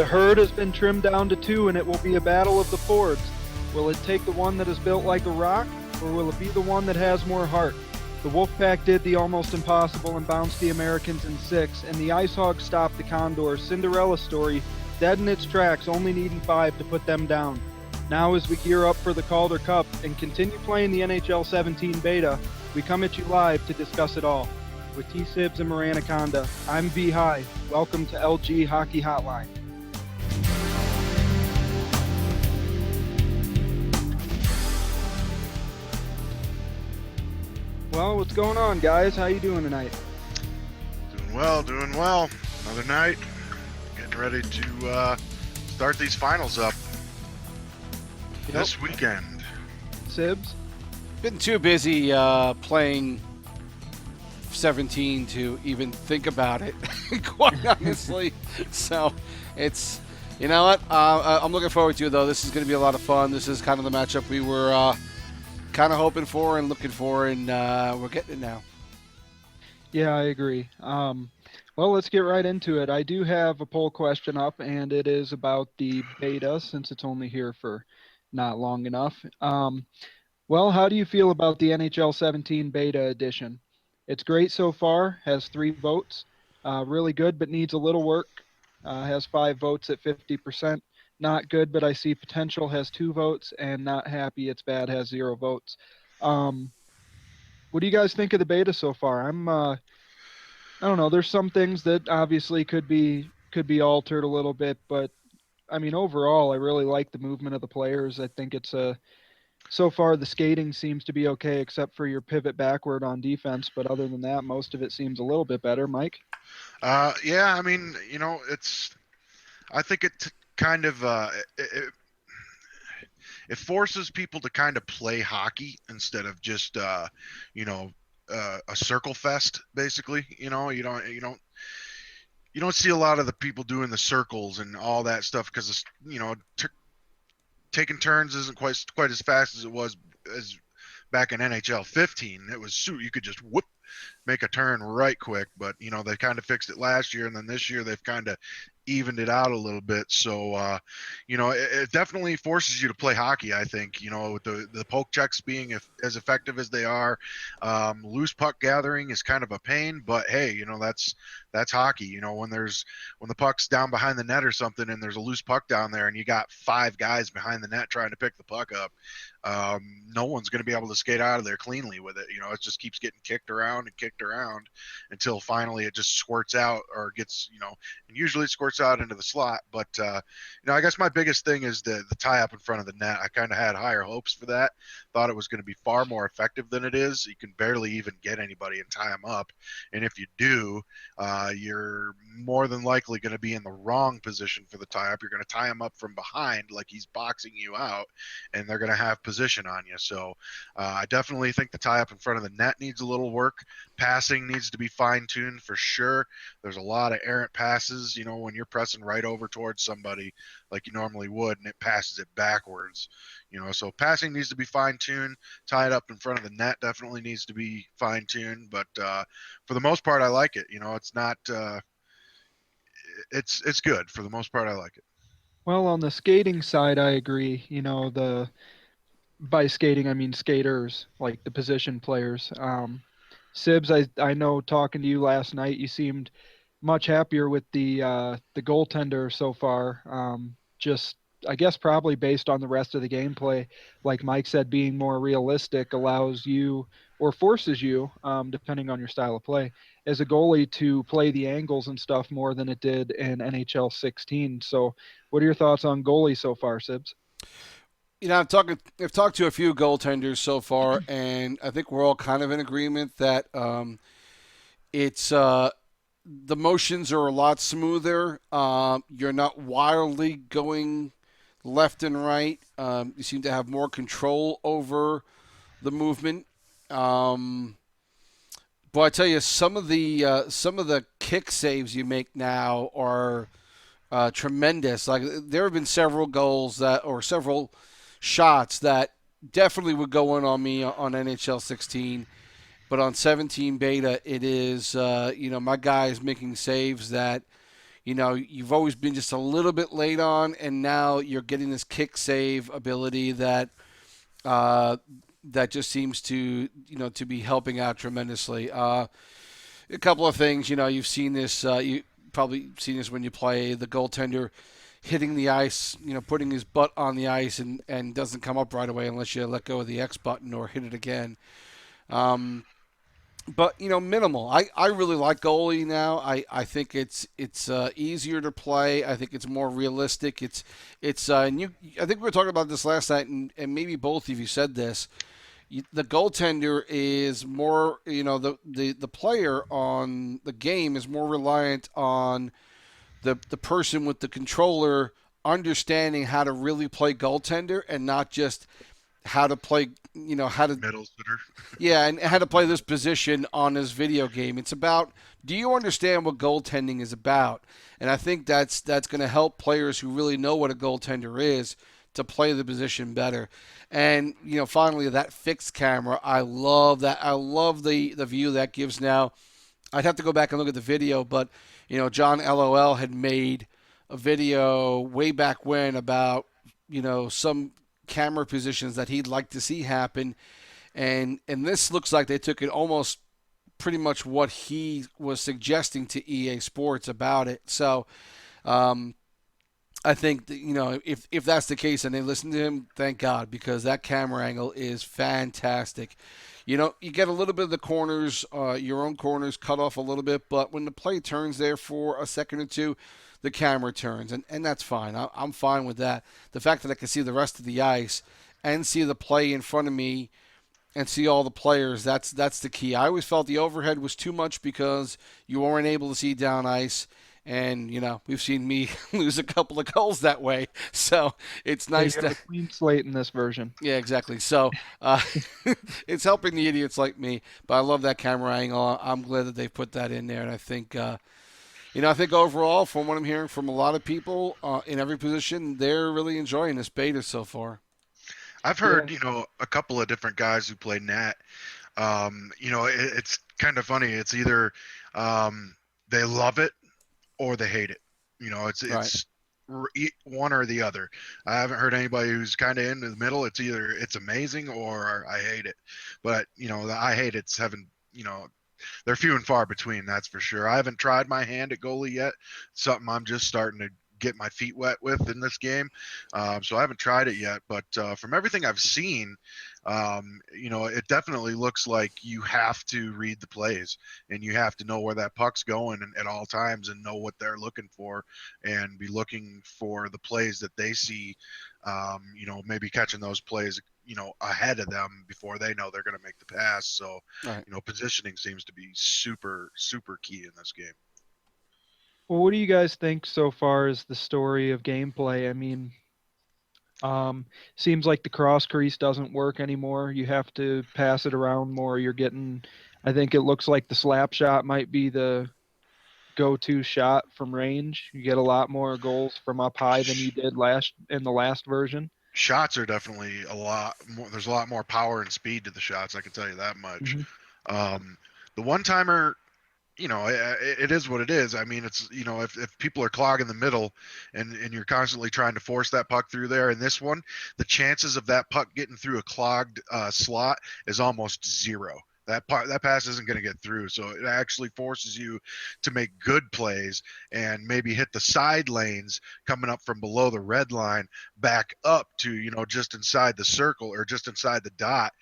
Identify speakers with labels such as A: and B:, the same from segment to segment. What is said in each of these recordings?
A: The herd has been trimmed down to 2, and it will be a battle of the Fords. Will it take the one that is built like a rock, or will it be the one that has more heart? The Wolfpack did the almost impossible and bounced the Americans in 6, and the Ice Hogs stopped the Condors' Cinderella story dead in its tracks, only needing 5 to put them down. Now as we gear up for the Calder Cup and continue playing the NHL 17 beta, we come at you live to discuss it all. With TSibs and Moranaconda, I'm Vhigh. Welcome to LG Hockey Hotline. Well, what's going on, guys? How you doing tonight?
B: Doing well. Another night. Getting ready to start these finals up this weekend.
A: Sibs?
C: Been too busy playing 17 to even think about it, quite honestly. So it's, you know what? I'm looking forward to it, though. This is going to be a lot of fun. This is kind of the matchup we were kind of hoping for and looking for, and we're getting it now.
A: Yeah, I agree. Well, let's get right into it. I do have a poll question up, and it is about the beta, since it's only here for not long enough. Well, how do you feel about the NHL 17 beta edition? It's great so far, has 3 votes. Really good, but needs a little work. Has 5 votes at 50%. Not good, but I see potential, has 2 votes. And not happy, it's bad, has 0 votes. What do you guys think of the beta so far? I don't know. There's some things that obviously could be altered a little bit, but I mean, overall, I really like the movement of the players. I think it's so far the skating seems to be okay, except for your pivot backward on defense. But other than that, most of it seems a little bit better. Mike?
B: Yeah, I mean, I think it kind of it forces people to kind of play hockey instead of just a circle fest, basically. You don't see a lot of the people doing the circles and all that stuff because taking turns isn't quite as fast as it was as back in NHL 15. It was you could just make a turn right quick, but they kind of fixed it last year, and then this year they've kind of evened it out a little bit. So it definitely forces you to play hockey, I think, with the poke checks being as effective as they are. Loose puck gathering is kind of a pain, but hey, that's hockey. When the puck's down behind the net or something and there's a loose puck down there and you got 5 guys behind the net trying to pick the puck up, no one's going to be able to skate out of there cleanly with it. It just keeps getting kicked around until finally it just squirts out or gets, and usually it squirts out into the slot. But, I guess my biggest thing is the tie up in front of the net. I kind of had higher hopes for that. Thought it was going to be far more effective than it is. You can barely even get anybody and tie them up. And if you do, you're more than likely going to be in the wrong position for the tie up. You're going to tie him up from behind like he's boxing you out, and they're going to have position on you. So I definitely think the tie up in front of the net needs a little work. Passing needs to be fine-tuned for sure. There's a lot of errant passes, when you're pressing right over towards somebody like you normally would, and it passes it backwards. So passing needs to be fine-tuned. Tied up in front of the net definitely needs to be fine-tuned. But for the most part, I like it. It's not it's good. For the most part, I like it.
A: Well, on the skating side, I agree. By skating, I mean skaters, like the position players. Sibs, I know talking to you last night, you seemed much happier with the goaltender so far. Just, I guess, probably based on the rest of the gameplay, like Mike said, being more realistic allows you or forces you, depending on your style of play, as a goalie to play the angles and stuff more than it did in NHL 16. So, what are your thoughts on goalie so far, Sibs?
C: I've talked to a few goaltenders so far, and I think we're all kind of in agreement that it's the motions are a lot smoother. You're not wildly going left and right. You seem to have more control over the movement. But I tell you, some of the kick saves you make now are tremendous. Like there have been several several shots that definitely would go in on me on NHL 16, but on 17 beta, it is my guy is making saves that you've always been just a little bit late on, and now you're getting this kick save ability uh, that just seems to be helping out tremendously. A couple of things, you've seen this. You probably seen this when you play the goaltender hitting the ice, putting his butt on the ice and doesn't come up right away unless you let go of the X button or hit it again. Um, but minimal. I really like goalie now. I think it's easier to play. I think it's more realistic. It's and you. I think we were talking about this last night, and maybe both of you said this. The goaltender is more, the player on the game is more reliant on the person with the controller understanding how to really play goaltender and not just how to play, how to
B: Middle sitter.
C: yeah, and how to play this position on this video game. It's about, do you understand what goaltending is about? And I think that's going to help players who really know what a goaltender is to play the position better. And finally, that fixed camera, I love that. I love the view that gives now. I'd have to go back and look at the video, but John LOL had made a video way back when about some camera positions that he'd like to see happen, and this looks like they took it almost pretty much what he was suggesting to EA Sports about it. So um, I think that, if that's the case and they listen to him, thank God, because that camera angle is fantastic. You get a little bit of the corners, your own corners cut off a little bit, but when the play turns there for a second or two, the camera turns, and that's fine. I'm fine with that. The fact that I can see the rest of the ice and see the play in front of me and see all the players, that's the key. I always felt the overhead was too much because you weren't able to see down ice. And we've seen me lose a couple of goals that way, so it's
A: Yeah,
C: nice
A: you have
C: to.
A: a clean slate in this version.
C: Yeah, exactly. So it's helping the idiots like me. But I love that camera angle. I'm glad that they put that in there, and I think I think overall, from what I'm hearing from a lot of people in every position, they're really enjoying this beta so far.
B: I've
A: Yeah.
B: heard, a couple of different guys who play Nat. It's kind of funny. It's either they love it or they hate it. It's
C: Right.
B: one or the other. I haven't heard anybody who's kind of in the middle. It's either it's amazing or I hate it. But the I hate it's haven't. They're few and far between. That's for sure. I haven't tried my hand at goalie yet. Something I'm just starting to get my feet wet with in this game. So I haven't tried it yet. But from everything I've seen, it definitely looks like you have to read the plays and you have to know where that puck's going at all times and know what they're looking for and be looking for the plays that they see, maybe catching those plays, ahead of them before they know they're going to make the pass. So,
C: Right.
B: positioning seems to be super, super key in this game.
A: Well, what do you guys think so far as the story of gameplay? I mean, seems like the cross crease doesn't work anymore. You have to pass it around more. I think it looks like the slap shot might be the go-to shot from range. You get a lot more goals from up high than you did in the last version.
B: Shots are definitely a lot more. There's a lot more power and speed to the shots. I can tell you that much.
A: Hmm.
B: The one timer, it is what it is. I mean, it's, if people are clogging the middle and you're constantly trying to force that puck through there, in this one, the chances of that puck getting through a clogged slot is almost zero. That pass isn't going to get through, so it actually forces you to make good plays and maybe hit the side lanes coming up from below the red line back up to just inside the circle or just inside the dot.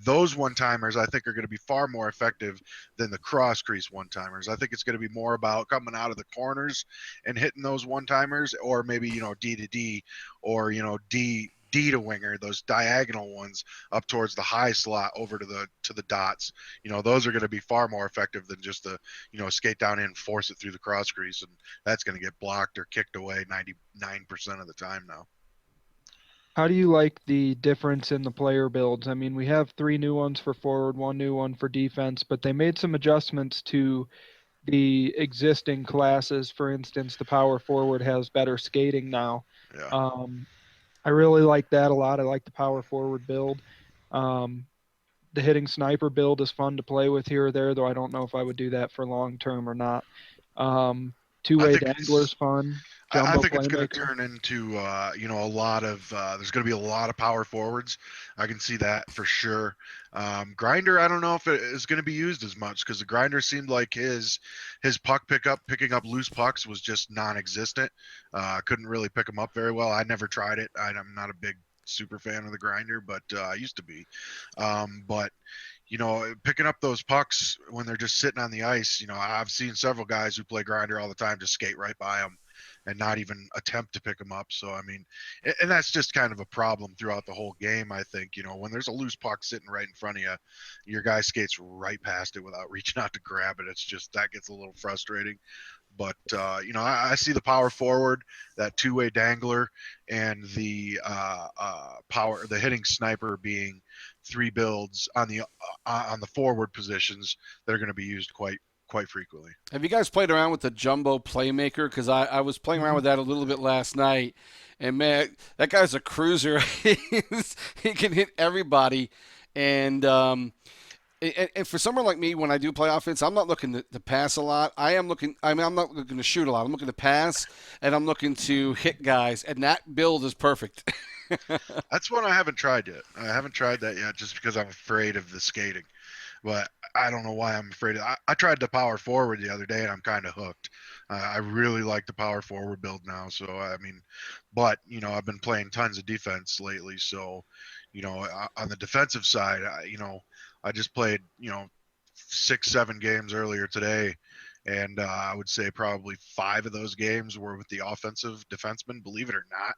B: Those one timers I think are going to be far more effective than the cross crease one timers. I think it's going to be more about coming out of the corners and hitting those one timers, or maybe D to D, or D to winger, those diagonal ones up towards the high slot over to the dots. Those are going to be far more effective than just the skate down in, force it through the cross crease, and that's going to get blocked or kicked away 99% of the time now.
A: How do you like the difference in the player builds? I mean, we have three new ones for forward, one new one for defense, but they made some adjustments to the existing classes. For instance, the power forward has better skating now.
B: Yeah.
A: Um, I really like that a lot. I like the power forward build. Um, the hitting sniper build is fun to play with here or there, though I don't know if I would do that for long term or not. Two-way
B: think
A: dangler's fun.
B: I
A: Jumbo
B: think it's going to
A: playmaker.
B: turn into, a lot of. There's going to be a lot of power forwards. I can see that for sure. Grinder, I don't know if it is going to be used as much because the grinder seemed like his puck picking up loose pucks was just non-existent. Couldn't really pick them up very well. I never tried it. I'm not a big super fan of the grinder, but I used to be. But picking up those pucks when they're just sitting on the ice, I've seen several guys who play grinder all the time just skate right by them and not even attempt to pick them up. So, I mean, and that's just kind of a problem throughout the whole game, I think. When there's a loose puck sitting right in front of you, your guy skates right past it without reaching out to grab it. It's just that gets a little frustrating. But I see the power forward, that two-way dangler, and the the hitting sniper being three builds on the forward positions that are going to be used quite frequently.
C: Have you guys played around with the jumbo playmaker? Because I was playing around with that a little bit last night, and man, that guy's a cruiser. He can hit everybody, and for someone like me, when I do play offense, I'm not looking to pass a lot. I'm not looking to shoot a lot. I'm looking to pass, and I'm looking to hit guys, and that build is perfect.
B: That's one I haven't tried yet. I haven't tried that yet just because I'm afraid of the skating. But I don't know why I'm afraid of I tried the power forward the other day, and I'm kind of hooked. I really like the power forward build now. So, I mean, but, I've been playing tons of defense lately. So, on the defensive side, I just played, 6-7 games earlier today, and I would say probably 5 of those games were with the offensive defenseman. Believe it or not,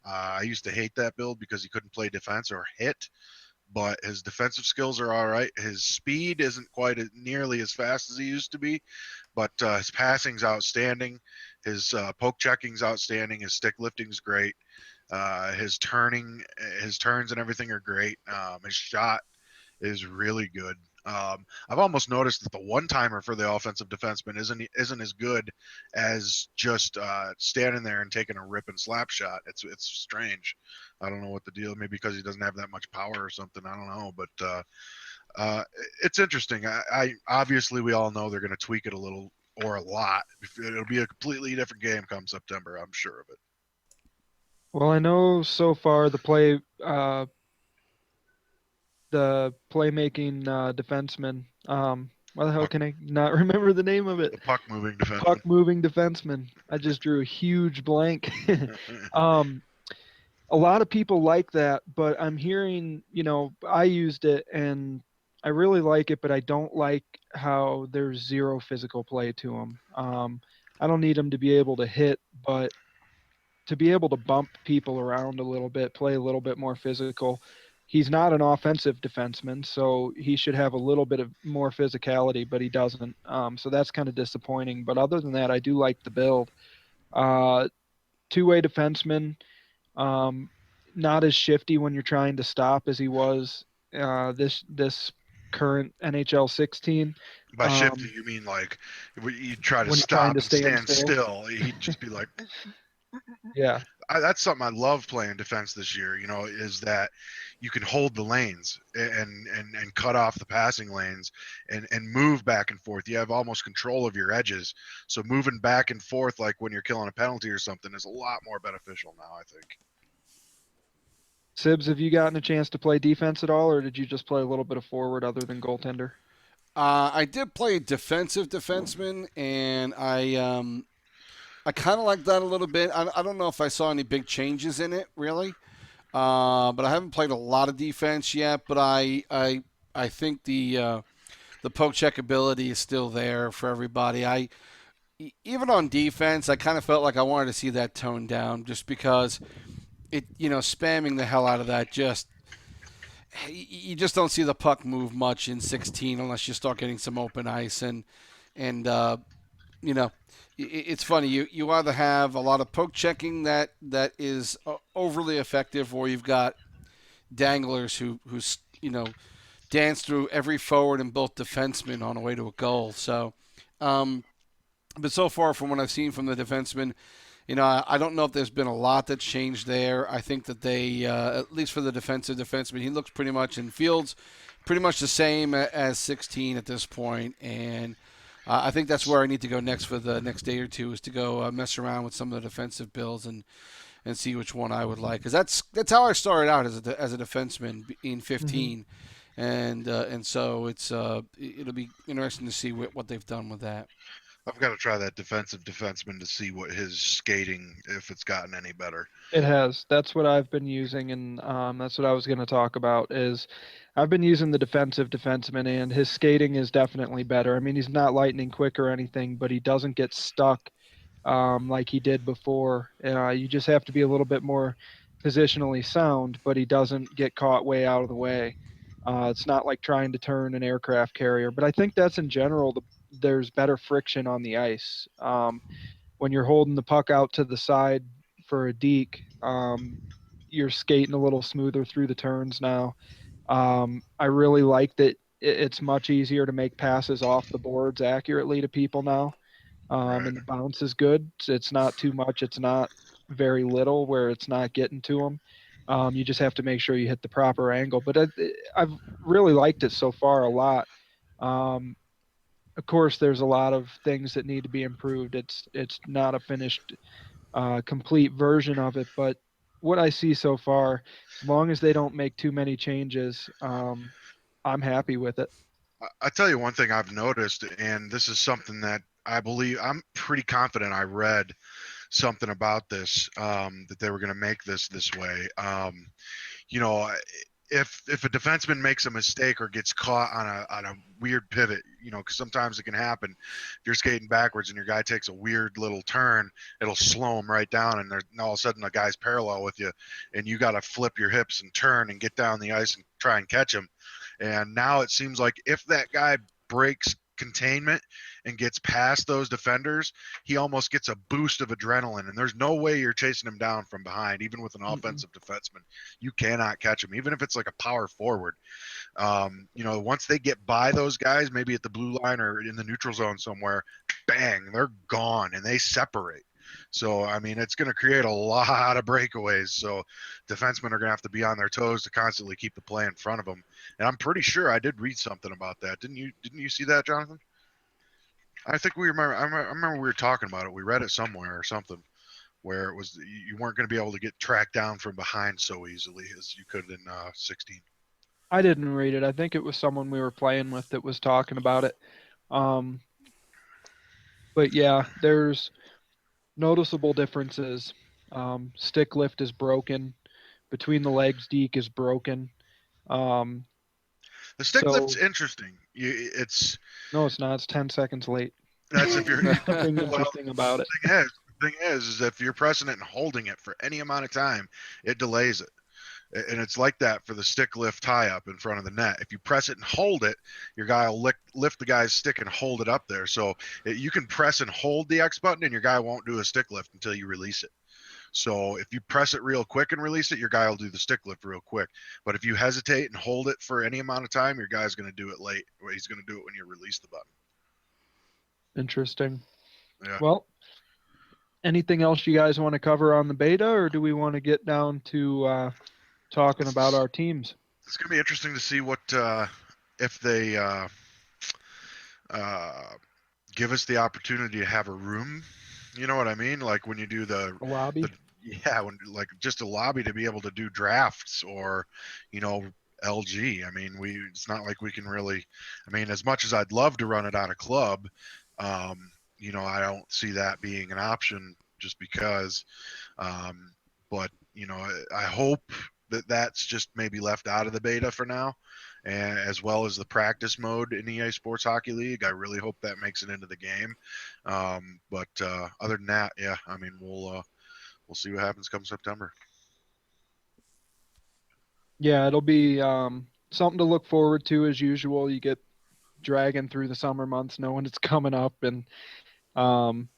B: I used to hate that build because he couldn't play defense or hit, but his defensive skills are all right. His speed isn't quite nearly as fast as he used to be, but his passing's outstanding. His poke checking's outstanding. His stick lifting's great. His turns and everything are great. His shot is really good. I've almost noticed that the one-timer for the offensive defenseman isn't as good as just standing there and taking a rip and slap shot. It's strange. I don't know what the deal. Maybe because he doesn't have that much power or something. I don't know, but it's interesting. I obviously we all know they're going to tweak it a little or a lot. It'll be a completely different game come September. I'm sure of it.
A: Well, I know so far the playmaking defenseman. Why the hell can I not remember the name of it?
B: The puck moving defenseman.
A: Puck moving defenseman. I just drew a huge blank. A lot of people like that, but I'm hearing, I used it and I really like it, but I don't like how there's zero physical play to him. I don't need him to be able to hit, but to be able to bump people around a little bit, play a little bit more physical. He's not an offensive defenseman, so he should have a little bit of more physicality, but he doesn't. So that's kind of disappointing. But other than that, I do like the build. Two-way defenseman, not as shifty when you're trying to stop as he was this current NHL 16.
B: By shifty, you mean like you try to
A: when you're
B: stop
A: trying to
B: and stand
A: still.
B: still? He'd just be like,
A: yeah.
B: That's something I love playing defense this year. Is that you can hold the lanes and cut off the passing lanes and move back and forth. You have almost control of your edges. So moving back and forth, like when you're killing a penalty or something, is a lot more beneficial now, I think.
A: Sibs, have you gotten a chance to play defense at all, or did you just play a little bit of forward other than goaltender?
C: I did play defensive defenseman, and I kind of like that a little bit. I don't know if I saw any big changes in it, really. But I haven't played a lot of defense yet. But I think the poke check ability is still there for everybody. Even on defense, I kind of felt like I wanted to see that toned down, just because spamming the hell out of that, you just don't see the puck move much in 16 unless you start getting some open ice and it's funny. You either have a lot of poke checking that is overly effective, or you've got danglers who dance through every forward and both defensemen on the way to a goal. So, but so far from what I've seen from the defensemen, I don't know if there's been a lot that's changed there. I think that they, at least for the defensive defenseman, he looks pretty much in fields pretty much the same as 16 at this point, and I think that's where I need to go next for the next day or two is to go mess around with some of the defensive builds and see which one I would like because that's how I started out as a defenseman in
A: Hmm.
C: 15, and so it'll be interesting to see what they've done with that.
B: I've got to try that defensive defenseman to see what his skating, if it's gotten any better.
A: It has. That's what I've been using, and that's what I was going to talk about. Is I've been using the defensive defenseman, and his skating is definitely better. I mean, he's not lightning quick or anything, but he doesn't get stuck like he did before. You just have to be a little bit more positionally sound, but he doesn't get caught way out of the way. It's not like trying to turn an aircraft carrier, but I think that's in general. There's better friction on the ice. When you're holding the puck out to the side for a deke, you're skating a little smoother through the turns now. I really like that it's much easier to make passes off the boards accurately to people now.
B: Right.
A: And the bounce is good. It's not too much. It's not very little where it's not getting to them. You just have to make sure you hit the proper angle. But I've really liked it so far a lot. Um, of course, there's a lot of things that need to be improved. It's not a finished, complete version of it, but what I see so far, as long as they don't make too many changes, I'm happy with it.
B: I tell you one thing I've noticed, and this is something that I believe I'm pretty confident I read something about this that they were going to make this way. You know, if a defenseman makes a mistake or gets caught on a weird pivot, you know, because sometimes it can happen. If you're skating backwards and your guy takes a weird little turn, it'll slow him right down, and all of a sudden the guy's parallel with you, and you got to flip your hips and turn and get down the ice and try and catch him. And now it seems like if that guy breaks containment and gets past those defenders, he almost gets a boost of adrenaline. And there's no way you're chasing him down from behind, even with an
A: Mm-mm.
B: offensive defenseman. You cannot catch him, even if it's like a power forward. You know, once they get by those guys, maybe at the blue line or in the neutral zone somewhere, bang, they're gone and they separate. So, I mean, it's going to create a lot of breakaways. So, defensemen are going to have to be on their toes to constantly keep the play in front of them. And I'm pretty sure I did read something about that. Didn't you? Didn't you see that, Jonathan? I think we remember. I remember we were talking about it. We read it somewhere or something where it was you weren't going to be able to get tracked down from behind so easily as you could in 16.
A: I didn't read it. I think it was someone we were playing with that was talking about it. Um, but yeah, there's noticeable differences. Stick lift is broken. Between the legs, deke is broken. Um,
B: The stick lift's
A: so
B: interesting. It's
A: no, it's not. It's 10 seconds late.
B: that's if you're
A: There's nothing
B: well.
A: interesting about it.
B: The thing is if you're pressing it and holding it for any amount of time, it delays it. And it's like that for the stick lift tie up in front of the net. If you press it and hold it, your guy will lift the guy's stick and hold it up there. So you can press and hold the X button, and your guy won't do a stick lift until you release it. So if you press it real quick and release it, your guy will do the stick lift real quick. But if you hesitate and hold it for any amount of time, your guy's going to do it late. Or he's going to do it when you release the button.
A: Interesting.
B: Yeah.
A: Well, anything else you guys want to cover on the beta, or do we want to get down to talking about our teams?
B: It's going to be interesting to see what if they uh, give us the opportunity to have a room. You know what I mean? Like when you do
A: A lobby?
B: the yeah, when like just a lobby to be able to do drafts or, you know, LG. I mean, it's not like we can really. I mean, as much as I'd love to run it out of club, you know, I don't see that being an option just because. Um, but you know, I hope that that's just maybe left out of the beta for now, and as well as the practice mode in EA Sports Hockey League. I really hope that makes it into the game. But other than that, yeah, I mean, we'll see what happens come September.
A: Yeah, it'll be something to look forward to as usual. You get dragging through the summer months knowing it's coming up, and um,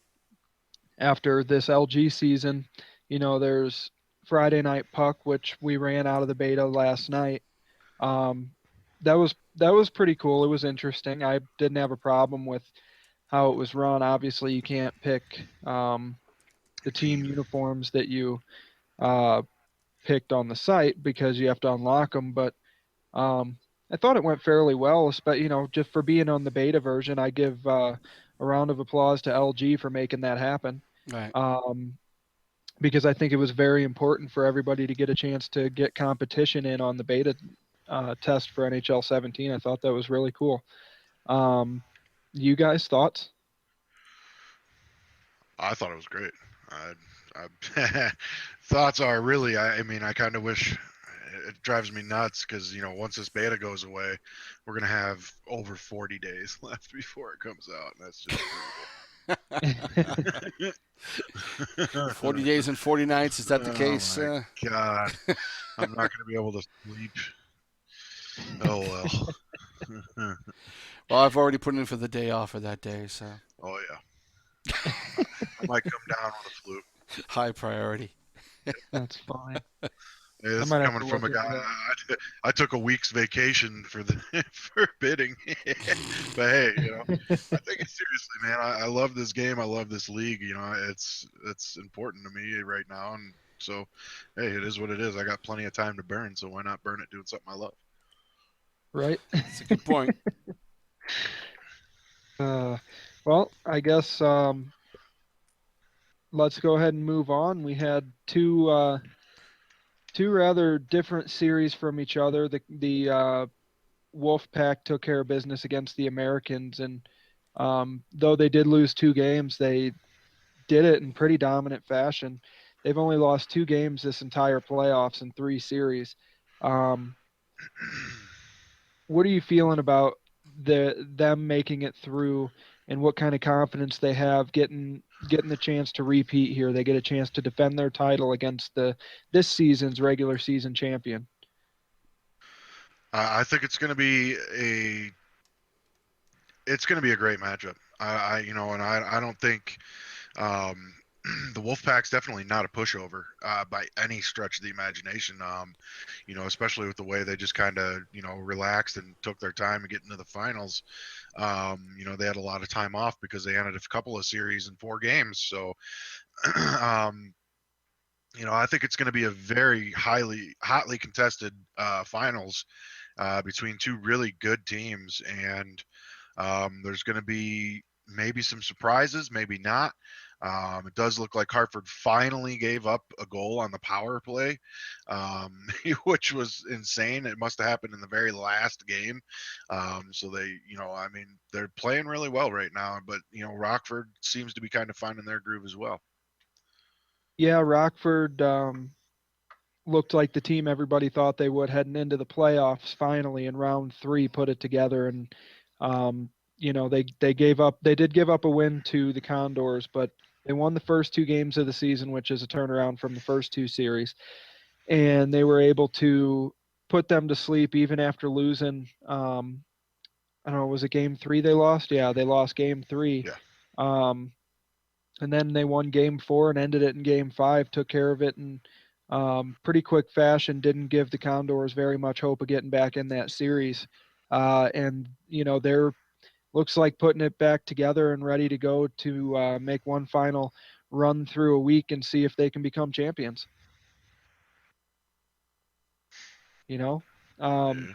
A: after this LG season, there's Friday Night Puck, which we ran out of the beta last night. Um, that was pretty cool. It was interesting. I didn't have a problem with how it was run. Obviously, you can't pick the
B: Your
A: team
B: team.
A: uniforms that you uh, picked on the site because you have to unlock them. But um, I thought it went fairly well, but just for being on the beta version, I give a round of applause to LG for making that happen.
C: Right.
A: Um, because I think it was very important for everybody to get a chance to get competition in on the beta test for NHL 17. I thought that was really cool. Um, you guys thoughts?
B: I thought it was great. Thoughts are really, I mean, I kind of wish it drives me nuts because once this beta goes away, we're gonna have over 40 days left before it comes out, and that's just brutal.
C: 40 days and 40 nights. Is that the
B: Oh
C: case?
B: my god, I'm not gonna be able to sleep. Oh well.
C: Well, I've already put in for the day off for that day, so
B: Oh yeah. I might come down with a flu.
C: high priority.
A: That's fine.
B: Hey,
A: I
B: this is
A: might have to
B: coming from
A: look
B: a
A: into
B: guy.
A: that.
B: I took a week's vacation for the for bidding, but hey, I take it seriously, man. I love this game. I love this league. It's important to me right now, and so hey, it is what it is. I got plenty of time to burn, so why not burn it doing something I love?
A: Right?
C: That's a good point.
A: Well, I guess let's go ahead and move on. We had two rather different series from each other. The Wolfpack took care of business against the Americans, and though they did lose two games, they did it in pretty dominant fashion. They've only lost two games this entire playoffs in three series. Um, what are you feeling about them making it through, and what kind of confidence they have getting the chance to repeat here? They get a chance to defend their title against this season's regular season champion.
B: I think it's gonna be a great matchup. And I don't think um, the Wolfpack's definitely not a pushover by any stretch of the imagination. Especially with the way they just kind of relaxed and took their time to get into the finals. They had a lot of time off because they ended a couple of series in 4 games. So, um, I think it's going to be a very hotly contested finals between two really good teams, and there's going to be maybe some surprises, maybe not. It does look like Hartford finally gave up a goal on the power play, which was insane. It must have happened in the very last game. So they, I mean, they're playing really well right now, but, Rockford seems to be kind of finding their groove as well.
A: Yeah, Rockford looked like the team everybody thought they would heading into the playoffs. Finally, in round three, put it together, and they did give up a win to the Condors, but they won the first two games of the season, which is a turnaround from the first two series, and they were able to put them to sleep even after losing. I don't know, was it game three they lost? Yeah, they lost game three.
B: Yeah.
A: Um, and then they won game four and ended it in game five, took care of it in pretty quick fashion, didn't give the Condors very much hope of getting back in that series. And, they're looks like putting it back together and ready to go to make one final run through a week and see if they can become champions. You know, um,
B: Yeah.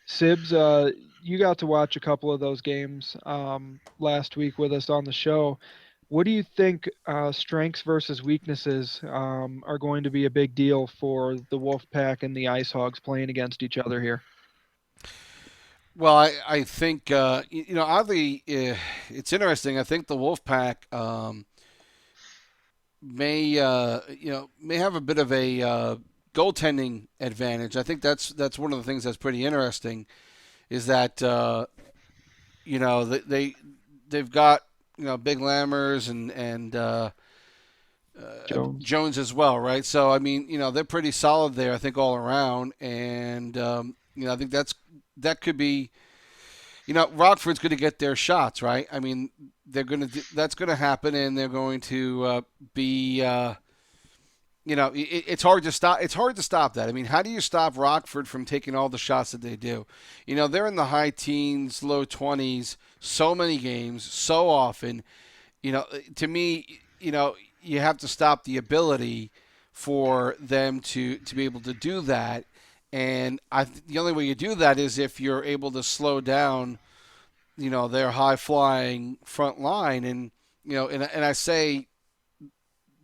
A: Sibs, you got to watch a couple of those games last week with us on the show. What do you think strengths versus weaknesses are going to be a big deal for the Wolfpack and the Ice Hogs playing against each other here?
C: Well, I think oddly, it's interesting. I think the Wolfpack may have a bit of a goaltending advantage. I think that's one of the things that's pretty interesting is that they've got Big Lammers and
A: Jones.
C: Jones as well, right? So I mean, they're pretty solid there. I think all around, and I think that could be. Rockford's going to get their shots, right? I mean, that's going to happen, and they're going to be. It's hard to stop. It's hard to stop that. I mean, how do you stop Rockford from taking all the shots that they do? They're in the high teens, low 20s, so many games, so often. To me, you have to stop the ability for them to be able to do that. And the only way you do that is if you're able to slow down, their high flying front line. And and I say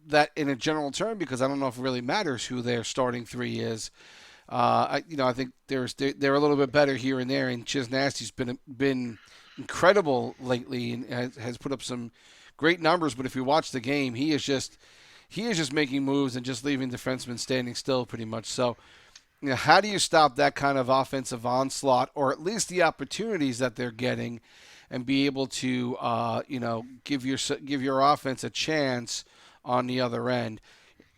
C: that in a general term because I don't know if it really matters who their starting three is. I think they're a little bit better here and there, and Chiz Nasty's been incredible lately and has put up some great numbers. But if you watch the game, he is just making moves and just leaving defensemen standing still pretty much. So, how do you stop that kind of offensive onslaught, or at least the opportunities that they're getting, and be able to, give your offense a chance on the other end?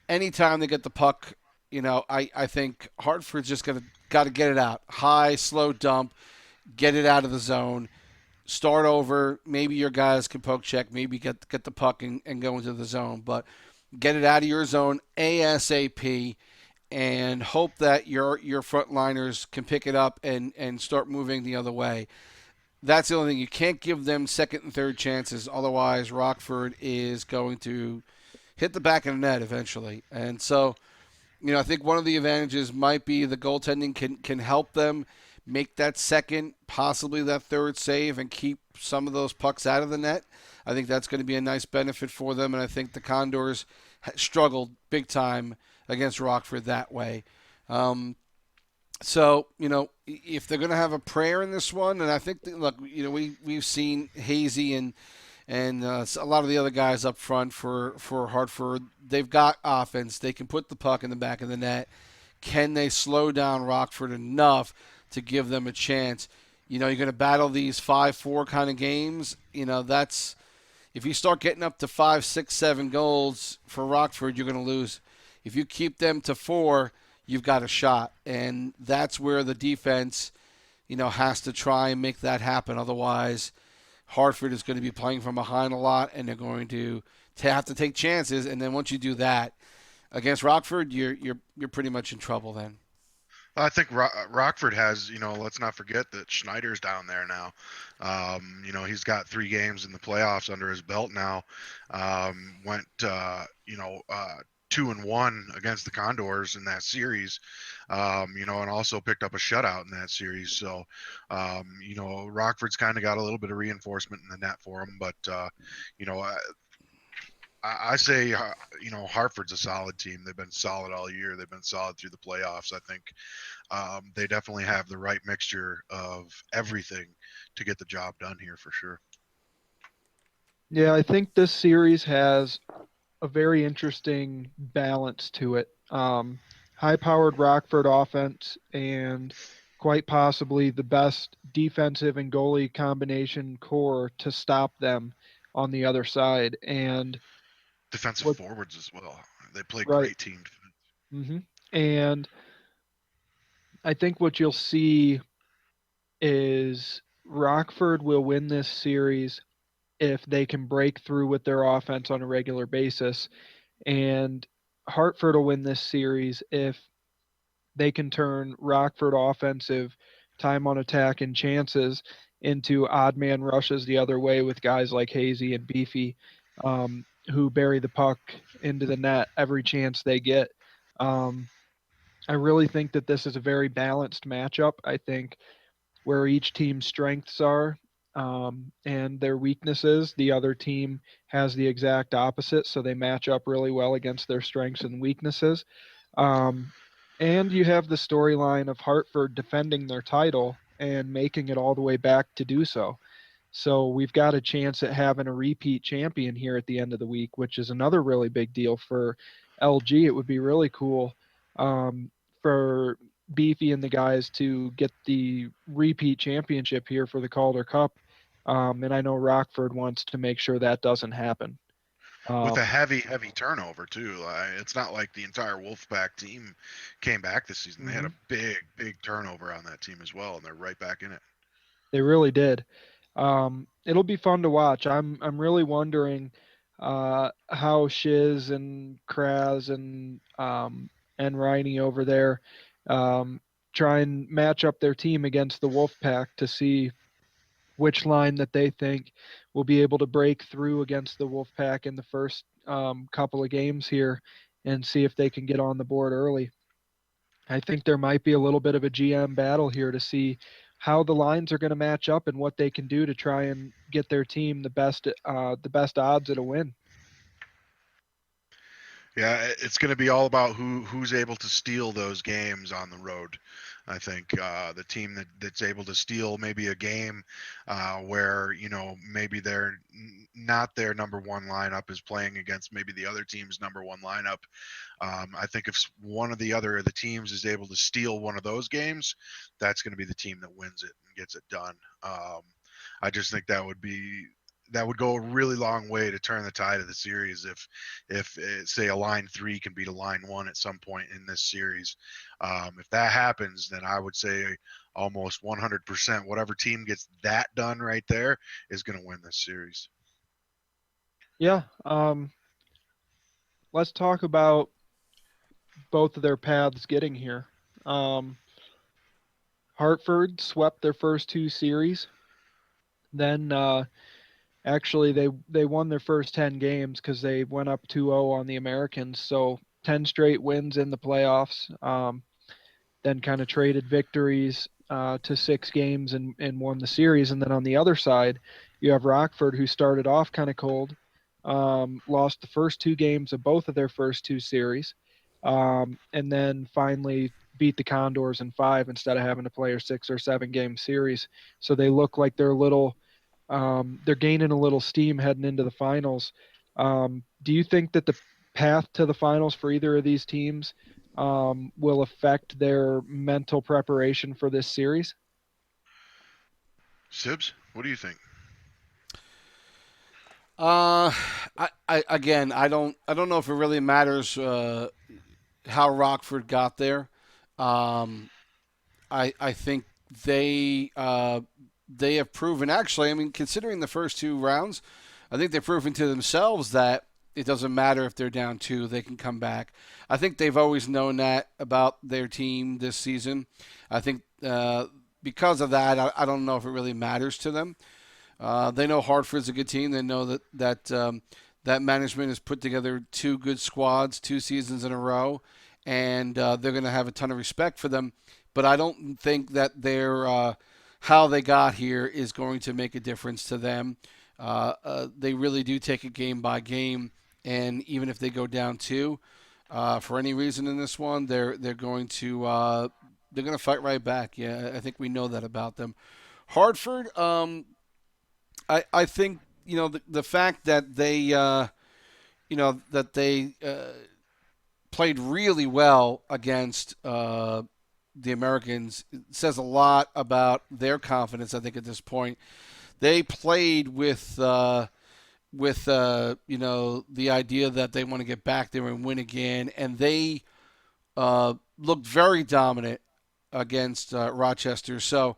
C: Anytime they get the puck, I think Hartford's just got to get it out. High, slow dump, get it out of the zone, start over. Maybe your guys can poke check, maybe get the puck and go into the zone, but get it out of your zone ASAP and hope that your front liners can pick it up and start moving the other way. That's the only thing. You can't give them second and third chances. Otherwise, Rockford is going to hit the back of the net eventually. And so, I think one of the advantages might be the goaltending can help them make that second, possibly that third save and keep some of those pucks out of the net. I think that's going to be a nice benefit for them, and I think the Condors struggled big time against Rockford that way. So, if they're going to have a prayer in this one, and I think, look, we've seen Hazy and a lot of the other guys up front for Hartford, they've got offense. They can put the puck in the back of the net. Can they slow down Rockford enough to give them a chance? You're going to battle these 5-4 kind of games. That's if you start getting up to 5, 6, 7 goals for Rockford, you're going to lose. If you keep them to 4, you've got a shot, and that's where the defense, has to try and make that happen. Otherwise, Hartford is going to be playing from behind a lot, and they're going to have to take chances. And then once you do that against Rockford, you're pretty much in trouble then.
B: I think Rockford has, let's not forget that Schneider's down there now. He's got 3 games in the playoffs under his belt now. Went, 2-1 against the Condors in that series, and also picked up a shutout in that series. So, Rockford's kind of got a little bit of reinforcement in the net for him. But, I say, Hartford's a solid team. They've been solid all year. They've been solid through the playoffs. I think they definitely have the right mixture of everything to get the job done here for sure.
A: Yeah, I think this series has a very interesting balance to it. High-powered Rockford offense and quite possibly the best defensive and goalie combination core to stop them on the other side. And
B: Defensive
A: what
B: forwards as well. They play
A: right.
B: great team defense.
A: And I think what you'll see is Rockford will win this series if they can break through with their offense on a regular basis, and Hartford will win this series if they can turn Rockford offensive time on attack and chances into odd man rushes the other way with guys like Hazy and Beefy, who bury the puck into the net every chance they get. Um, I really think that this is a very balanced matchup. I think where each team's strengths are and their weaknesses, the other team has the exact opposite, so they match up really well against their strengths and weaknesses. Um, and you have the storyline of Hartford defending their title and making it all the way back to do so. So we've got a chance at having a repeat champion here at the end of the week, which is another really big deal for LG. It would be really cool for Beefy and the guys to get the repeat championship here for the Calder Cup. And I know Rockford wants to make sure that doesn't happen.
B: With a heavy turnover too. It's not like the entire Wolfpack team came back this season. They had a big turnover on that team as well, and they're right back in it.
A: They really did. It'll be fun to watch. I'm really wondering how Shiz and Kraz and Riney over there try and match up their team against the Wolfpack to see which line that they think will be able to break through against the Wolfpack in the first couple of games here and see if they can get on the board early. I think there might be a little bit of a GM battle here to see how the lines are going to match up and what they can do to try and get their team the best odds at a win.
B: Yeah, it's going to be all about who's able to steal those games on the road. I think the team that's able to steal maybe a game where maybe they're not their number one lineup is playing against maybe the other team's number one lineup. I think if one of the teams is able to steal one of those games, that's going to be the team that wins it and gets it done. I just think that would go a really long way to turn the tide of the series if say a line 3 can beat a line 1 at some point in this series. If that happens, then I would say almost 100% whatever team gets that done right there is going to win this series.
A: Yeah. Let's talk about both of their paths getting here. Hartford swept their first 2 series. Then actually they won their first 10 games because they went up 2-0 on the Americans. So 10 straight wins in the playoffs. Then kind of traded victories to 6 games and won the series. And then on the other side, you have Rockford, who started off kind of cold, lost the first 2 games of both of their first 2 series, and then finally beat the Condors in 5 instead of having to play a 6 or 7 game series. So they look like they're gaining a little steam heading into the finals. Do you think that the path to the finals for either of these teams will affect their mental preparation for this series?
B: Sibs, what do you think?
C: Again, I don't know if it really matters how Rockford got there. I think they have proven, actually. I mean, considering the first 2 rounds, I think they've proven to themselves that it doesn't matter if they're down 2; they can come back. I think they've always known that about their team this season. I think because of that, I don't know if it really matters to them. They know Hartford's a good team. They know that management has put together 2 good squads 2 seasons in a row, and they're going to have a ton of respect for them. But I don't think that their how they got here is going to make a difference to them. They really do take it game by game, and even if they go down 2 for any reason in this one, they're going to fight right back. Yeah, I think we know that about them. Hartford, I think the fact that they played really well against the Americans says a lot about their confidence. I think at this point they played with the idea that they want to get back there and win again, and they looked very dominant against Rochester. So.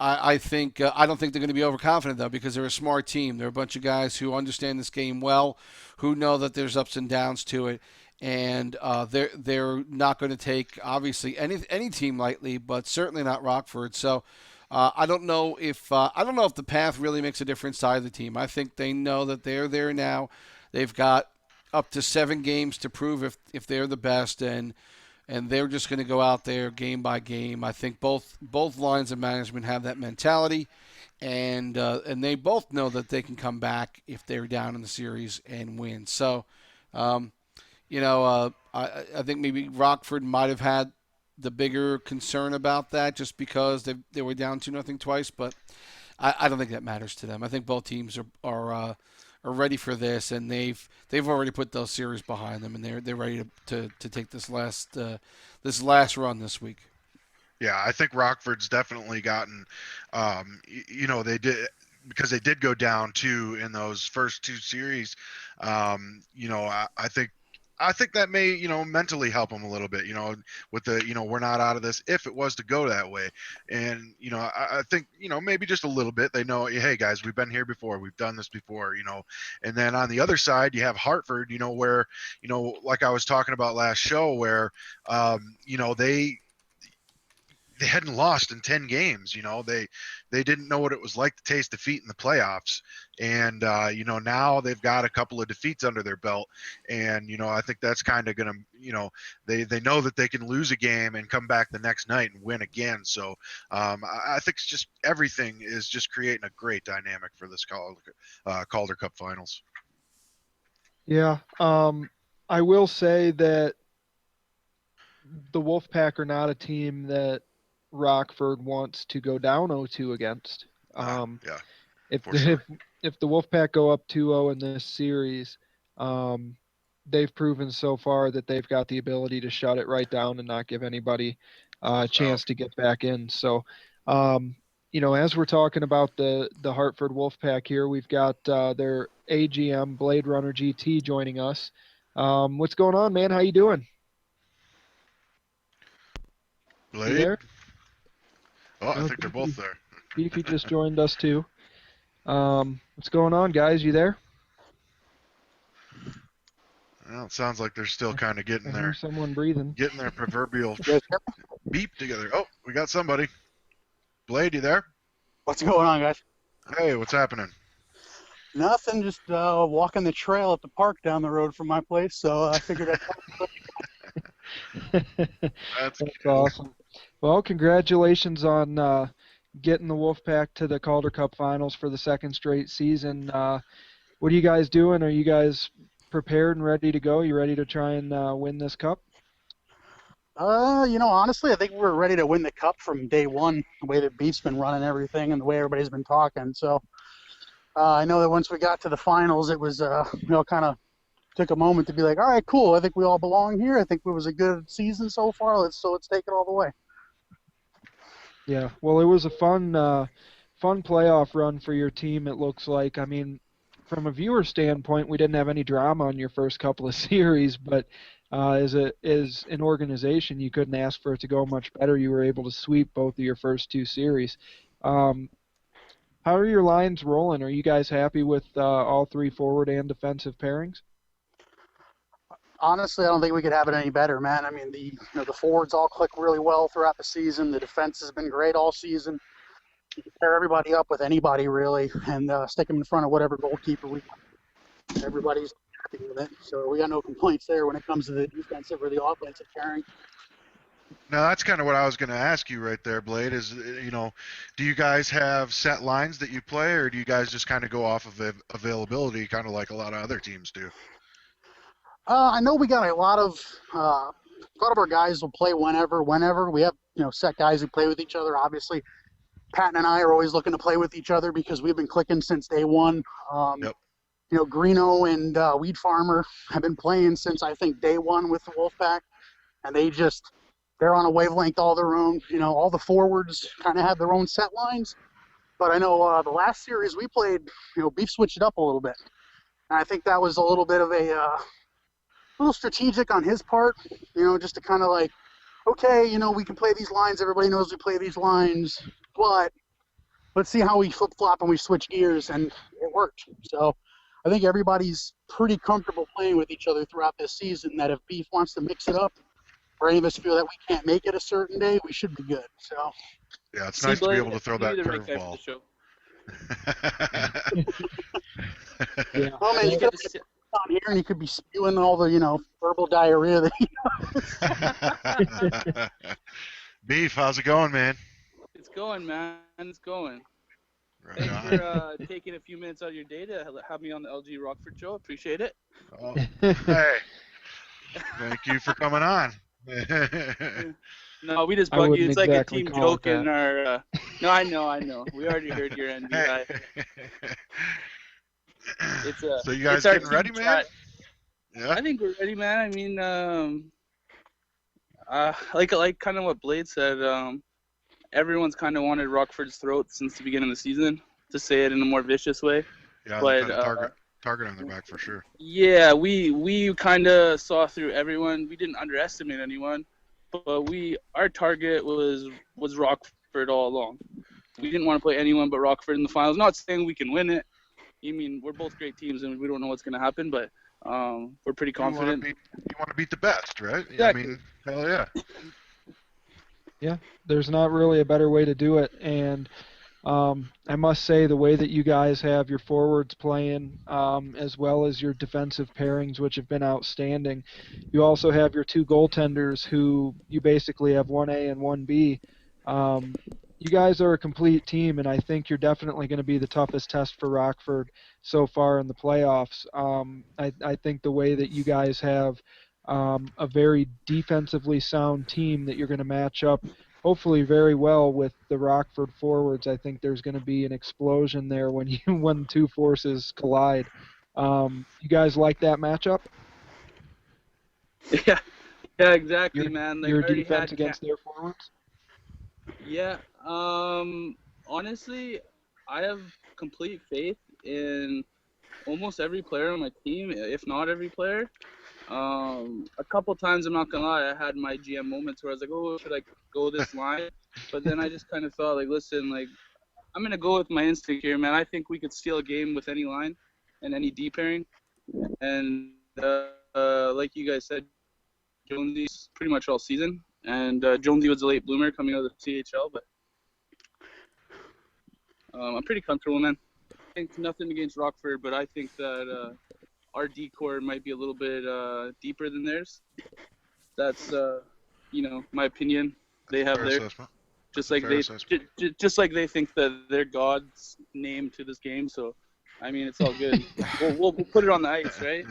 C: I think I don't think they're going to be overconfident though, because they're a smart team. They're a bunch of guys who understand this game well, who know that there's ups and downs to it, and they're not going to take obviously any team lightly, but certainly not Rockford. So I don't know if the path really makes a difference to either team. I think they know that they're there now. They've got up to 7 games to prove if they're the best, and they're just going to go out there game by game. I think both lines of management have that mentality, and they both know that they can come back if they're down in the series and win. So, I think maybe Rockford might have had the bigger concern about that just because they were down 2-0 twice, but I don't think that matters to them. I think both teams are ready for this, and they've already put those series behind them, and they're ready to take this last run this week.
B: Yeah, I think Rockford's definitely gotten, they did because they did go down 2 in those first 2 series. I think that may, mentally help them a little bit, with the, we're not out of this if it was to go that way. And, I think, maybe just a little bit. They know, hey, guys, we've been here before. We've done this before, And then on the other side, you have Hartford, where, like I was talking about last show, where, they hadn't lost in 10 games. They didn't know what it was like to taste defeat in the playoffs. And, now they've got a couple of defeats under their belt. And, I think that's kind of going to, they know that they can lose a game and come back the next night and win again. So I think it's just everything is just creating a great dynamic for this Calder Cup finals.
A: Yeah. I will say that the Wolfpack are not a team that Rockford wants to go down 0-2 against.
B: Yeah,
A: If
B: for sure.
A: if the Wolfpack go up 2-0 in this series, they've proven so far that they've got the ability to shut it right down and not give anybody a chance to get back in. So, as we're talking about the Hartford Wolfpack here, we've got their AGM Blade Runner GT joining us. What's going on, man? How you doing?
B: Blade?
A: You there?
B: Oh, I think they're both there.
A: Beefy just joined us too. What's going on, guys? You there?
B: Well, it sounds like they're still kind of getting their
A: someone breathing.
B: Getting their proverbial beep together. Oh, we got somebody. Blade, you there?
D: What's going on, guys?
B: Hey, what's happening?
D: Nothing, just walking the trail at the park down the road from my place, so I figured I'd
A: That's awesome. Well, congratulations on getting the Wolfpack to the Calder Cup Finals for the second straight season. What are you guys doing? Are you guys prepared and ready to go? You ready to try and win this cup?
D: Honestly, I think we're ready to win the cup from day one, the way that Beef's been running everything and the way everybody's been talking. So I know that once we got to the finals, it was, kind of took a moment to be like, all right, cool. I think we all belong here. I think it was a good season so far. Let's take it all the way.
A: Yeah, well, it was a fun playoff run for your team, it looks like. I mean, from a viewer standpoint, we didn't have any drama on your first couple of series, but as an organization, you couldn't ask for it to go much better. You were able to sweep both of your first two series. How are your lines rolling? Are you guys happy with all three forward and defensive pairings?
D: Honestly, I don't think we could have it any better, man. I mean, the forwards all click really well throughout the season. The defense has been great all season. You can pair everybody up with anybody, really, and stick them in front of whatever goalkeeper we got. Everybody's happy with it. So we got no complaints there when it comes to the defensive or the offensive pairing.
B: Now, that's kind of what I was going to ask you right there, Blade, is, do you guys have set lines that you play, or do you guys just kind of go off of availability, kind of like a lot of other teams do?
D: I know we got a lot of our guys will play whenever. We have, set guys who play with each other. Obviously, Patton and I are always looking to play with each other because we've been clicking since day one.
B: Yep.
D: Greeno and Weed Farmer have been playing since, I think, day one with the Wolfpack, and they're on a wavelength all their own. All the forwards kind of have their own set lines, but I know the last series we played, Beef switched it up a little bit, and I think that was a little bit of a little strategic on his part, just to kind of like, okay, we can play these lines. Everybody knows we play these lines, but let's see how we flip-flop and we switch gears, and it worked. So I think everybody's pretty comfortable playing with each other throughout this season, that if Beef wants to mix it up, or any of us feel that we can't make it a certain day, we should be good. So
B: yeah, it's nice to be able to throw that curveball.
D: Yeah. Oh, man, you could sit on here and you could be spewing all the, verbal diarrhea that
B: Beef, how's it going, man?
E: It's going, man. It's going.
B: Right
E: Thanks
B: on.
E: for taking a few minutes out of your day to have me on the LG Rockford show. Appreciate it.
B: Oh, hey, thank you for coming on.
E: No, we just bug you. It's like
A: exactly
E: a team
A: call
E: joke in our. No, I know. We already heard your end, Vhigh.
B: So you guys getting ready, man?
E: Chat.
B: Yeah.
E: I think we're ready, man. I mean, like kind of what Blade said. Everyone's kind of wanted Rockford's throat since the beginning of the season, to say it in a more vicious way.
B: Yeah,
E: but
B: target on their back for sure.
E: Yeah, we kind of saw through everyone. We didn't underestimate anyone, but our target was Rockford all along. We didn't want to play anyone but Rockford in the finals. Not saying we can win it. I mean, we're both great teams, and we don't know what's going to happen, but we're pretty confident.
B: You want to beat the best, right?
E: Exactly.
B: I mean, hell yeah.
A: Yeah, there's not really a better way to do it. And I must say the way that you guys have your forwards playing, as well as your defensive pairings, which have been outstanding. You also have your two goaltenders who you basically have 1A and 1B. Um, you guys are a complete team, and I think you're definitely going to be the toughest test for Rockford so far in the playoffs. I think the way that you guys have a very defensively sound team that you're going to match up hopefully very well with the Rockford forwards. I think there's going to be an explosion there when when two forces collide. You guys like that matchup?
E: Yeah, yeah, exactly,
A: Your
E: man. Like
A: your
E: I already
A: defense
E: had
A: against their forwards?
E: Yeah. Honestly, I have complete faith in almost every player on my team, if not every player. A couple times, I'm not gonna lie, I had my GM moments where I was like, "Oh, should I go this line?" But then I just kind of thought, like, listen, like I'm gonna go with my instinct here, man. I think we could steal a game with any line and any D pairing. And like you guys said, Jonesy's pretty much all season, and Jonesy was a late bloomer coming out of the CHL, but I'm pretty comfortable, man. I think nothing against Rockford, but I think that our D core might be a little bit deeper than theirs. That's my opinion. They have
B: Fair
E: their
B: assessment.
E: just
B: That's a
E: like
B: fair
E: they
B: assessment.
E: just like they think that they're God's name to this game. So, I mean, it's all good. we'll put it on the ice, right?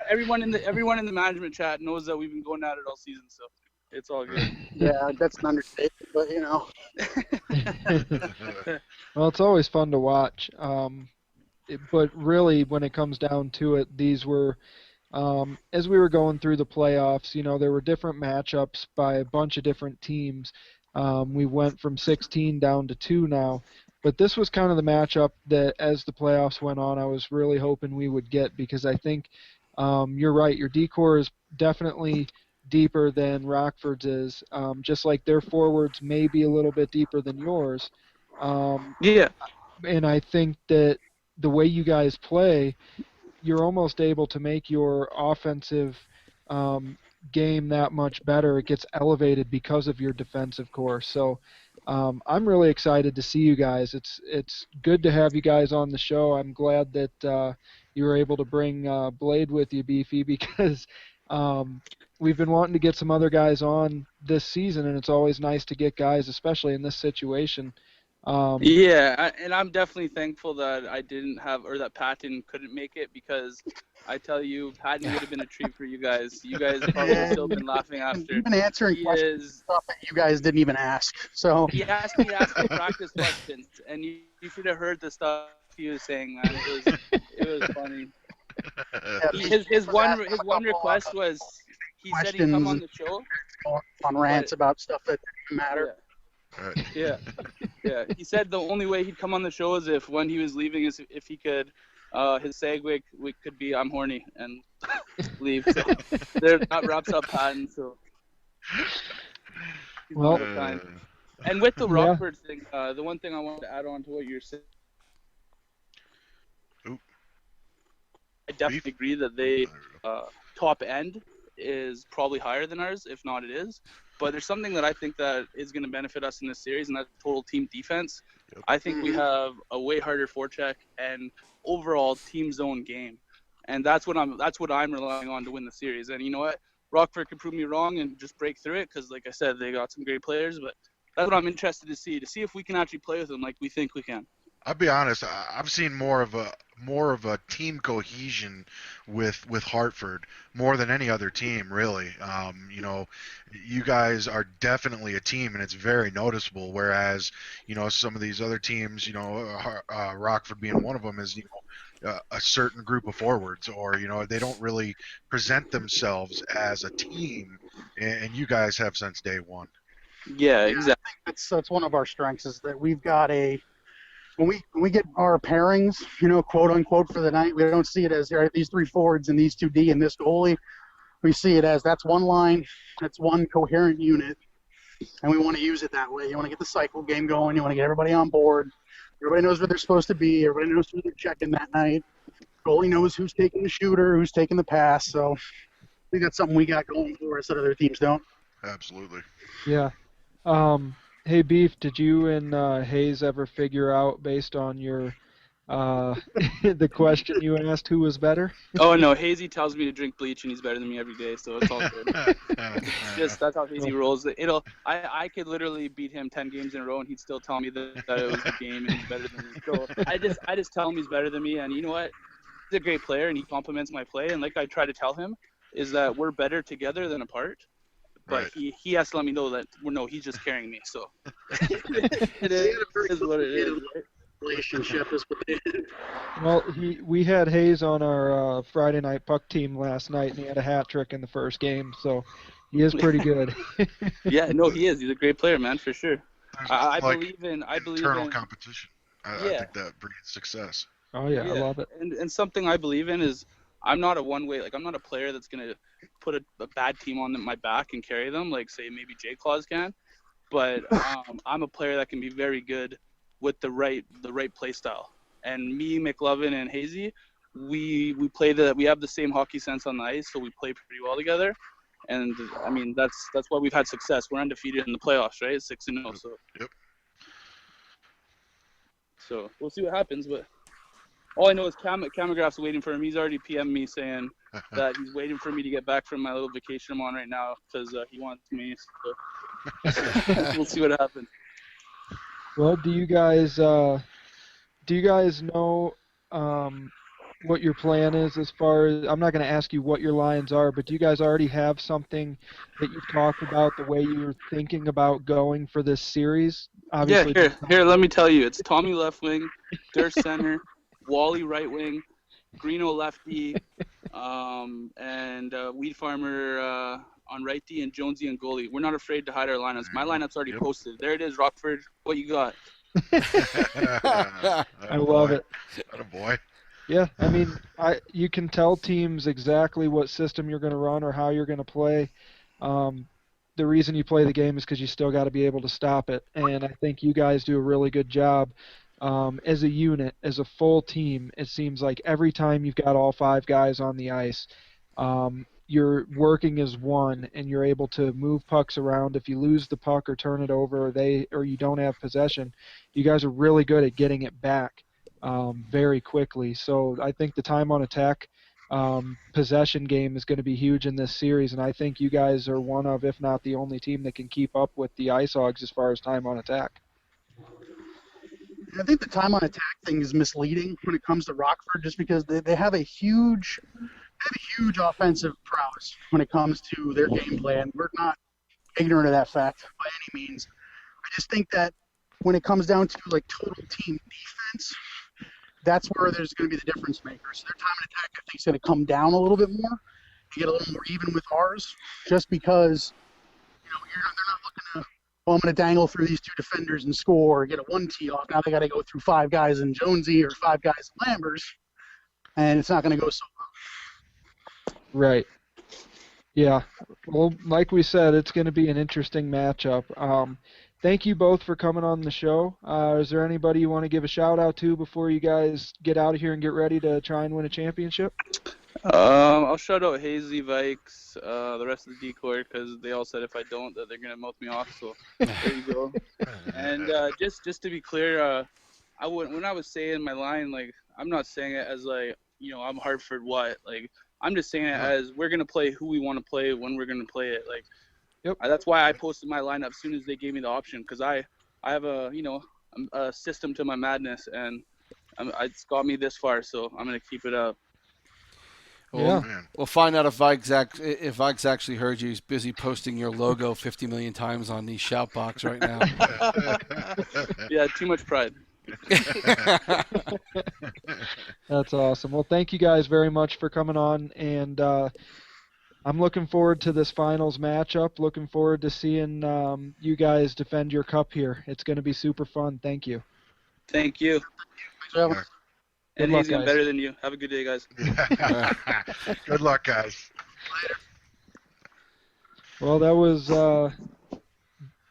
E: Everyone in the management chat knows that we've been going at it all season, so it's all good.
D: Yeah, that's an understatement, but
A: Well, it's always fun to watch. But really, when it comes down to it, these were as we were going through the playoffs, there were different matchups by a bunch of different teams. We went from 16 down to 2 now. But this was kind of the matchup that, as the playoffs went on, I was really hoping we would get because I think you're right. Your D-core is definitely deeper than Rockford's is, just like their forwards may be a little bit deeper than yours. Um,
E: Yeah.
A: and I think that the way you guys play, you're almost able to make your offensive um, game that much better. It gets elevated because of your defensive core. So I'm really excited to see you guys. It's good to have you guys on the show. I'm glad that you were able to bring Blade with you, Beefy, because we've been wanting to get some other guys on this season, and it's always nice to get guys, especially in this situation.
E: Yeah, and I'm definitely thankful that I didn't have, or that Patton couldn't make it, because I tell you, Patton would have been a treat for you guys. You guys probably would have still been laughing after.
D: You've been answering
E: He
D: questions
E: is.
D: stuff that you guys didn't even ask. So
E: He asked me to ask him practice questions, and you should have heard the stuff he was saying, man. It was funny. His one request was he said he'd come on the show
D: on rants about stuff that didn't matter.
E: Yeah. Yeah. He said the only way he'd come on the show is if when he was leaving is if he could his segue could be I'm horny and leave. So that wraps up Patton. So
A: Well,
E: and with the Rockford thing, the one thing I wanted to add on to what you're saying, I definitely agree that they top end is probably higher than ours, if not it is. But there's something that I think that is going to benefit us in this series, and that's total team defense. Yep. I think we have a way harder forecheck and overall team zone game, and that's what I'm relying on to win the series. And you know what, Rockford could prove me wrong and just break through it because, like I said, they got some great players. But that's what I'm interested to see if we can actually play with them like we think we can.
B: I'll be honest. I've seen more of a team cohesion with Hartford more than any other team, really. You guys are definitely a team, and it's very noticeable. Whereas, some of these other teams, Rockford being one of them, is a certain group of forwards, or they don't really present themselves as a team. And you guys have since day one.
E: Yeah, exactly.
D: I think that's one of our strengths is that we've got when we get our pairings, quote unquote, for the night, we don't see it as these three forwards and these two D and this goalie. We see it as that's one line, that's one coherent unit, and we want to use it that way. You want to get the cycle game going. You want to get everybody on board. Everybody knows where they're supposed to be. Everybody knows who they're checking that night. Goalie knows who's taking the shooter, who's taking the pass. So I think that's something we got going for us that other teams don't.
B: Absolutely.
A: Yeah. Hey Beef, did you and Hayes ever figure out based on your the question you asked who was better?
E: Oh no, Hazy tells me to drink bleach and he's better than me every day, so it's all good. That's how Hazy rolls. I could literally beat him 10 games in a row and he'd still tell me that it was the game and he's better than me. So I just tell him he's better than me, and you know what? He's a great player and he compliments my play, and like I try to tell him is that we're better together than apart. But
B: Right.
E: he has to let me know that he's just carrying me. So it is what it is. Right?
D: Relationship is what it is.
A: Well, we had Hayes on our Friday night puck team last night, and he had a hat trick in the first game, so he is pretty good.
E: Yeah, no, he is. He's a great player, man, for sure.
B: There's
E: I
B: like
E: believe in
B: internal competition. I
E: Yeah.
B: think that brings success.
A: Oh yeah, I love it.
E: And something I believe in is I'm not a one-way. Like I'm not a player that's gonna put a bad team on my back and carry them, like say maybe J Claus can. But I'm a player that can be very good with the right play style. And me, McLovin, and Hazy, we have the same hockey sense on the ice, so we play pretty well together. And I mean that's why we've had success. We're undefeated in the playoffs, right? 6-0. So
B: Yep.
E: so we'll see what happens, but. All I know is Camagraph's waiting for him. He's already PM'd me saying that he's waiting for me to get back from my little vacation I'm on right now because he wants me. So we'll see what happens.
A: Well, do you guys know what your plan is as far as, I'm not going to ask you what your lines are, but do you guys already have something that you've talked about the way you're thinking about going for this series? Obviously,
E: Yeah, here, let me tell you. It's Tommy left wing, Durst center, Wally right wing, Greeno lefty, and Weed Farmer on right D, and Jonesy and goalie. We're not afraid to hide our lineups. My lineup's already posted. There it is, Rockford. What you got?
A: I love it.
B: Attaboy.
A: Yeah, I mean, you can tell teams exactly what system you're going to run or how you're going to play. The reason you play the game is because you still got to be able to stop it, and I think you guys do a really good job as a unit, as a full team. It seems like every time you've got all 5 guys on the ice, you're working as one, and you're able to move pucks around. If you lose the puck or turn it over, or you don't have possession, you guys are really good at getting it back very quickly. So I think the time on attack possession game is going to be huge in this series, and I think you guys are one of, if not the only team that can keep up with the Ice Hogs as far as time on attack.
D: I think the time on attack thing is misleading when it comes to Rockford, just because they have a huge offensive prowess when it comes to their gameplay, and we're not ignorant of that fact by any means. I just think that when it comes down to like total team defense, that's where there's going to be the difference maker. So their time on attack, I think, is going to come down a little bit more to get a little more even with ours, just because they're not looking to, well, I'm going to dangle through these 2 defenders and score or get a 1-tee off. Now they got to go through 5 guys in Jonesy or 5 guys in Lambers, and it's not going to go so well.
A: Right. Yeah. Well, like we said, it's going to be an interesting matchup. Thank you both for coming on the show. Is there anybody you want to give a shout out to before you guys get out of here and get ready to try and win a championship?
E: I'll shout out Hazy, Vikes, the rest of the decor, because they all said if I don't that they're gonna mouth me off. So there you go. And just to be clear, when I was saying my line, like I'm not saying it as like I'm Hartford what, like I'm just saying it as we're gonna play who we want to play when we're gonna play it. Like that's why I posted my lineup as soon as they gave me the option, because I have a system to my madness, and it's got me this far, so I'm gonna keep it up.
C: Well,
A: Yeah.
C: we'll find out if Vhigh actually heard you. He's busy posting your logo 50 million times on the shout box right now.
E: Yeah, too much pride.
A: That's awesome. Well, thank you guys very much for coming on, and I'm looking forward to this finals matchup. Looking forward to seeing you guys defend your cup here. It's going to be super fun. Thank you.
E: Thank you.
D: So,
E: And
A: luck,
E: Hazy, I'm
A: guys.
E: better than you. Have a good day, guys.
B: Good luck, guys.
A: Well, that was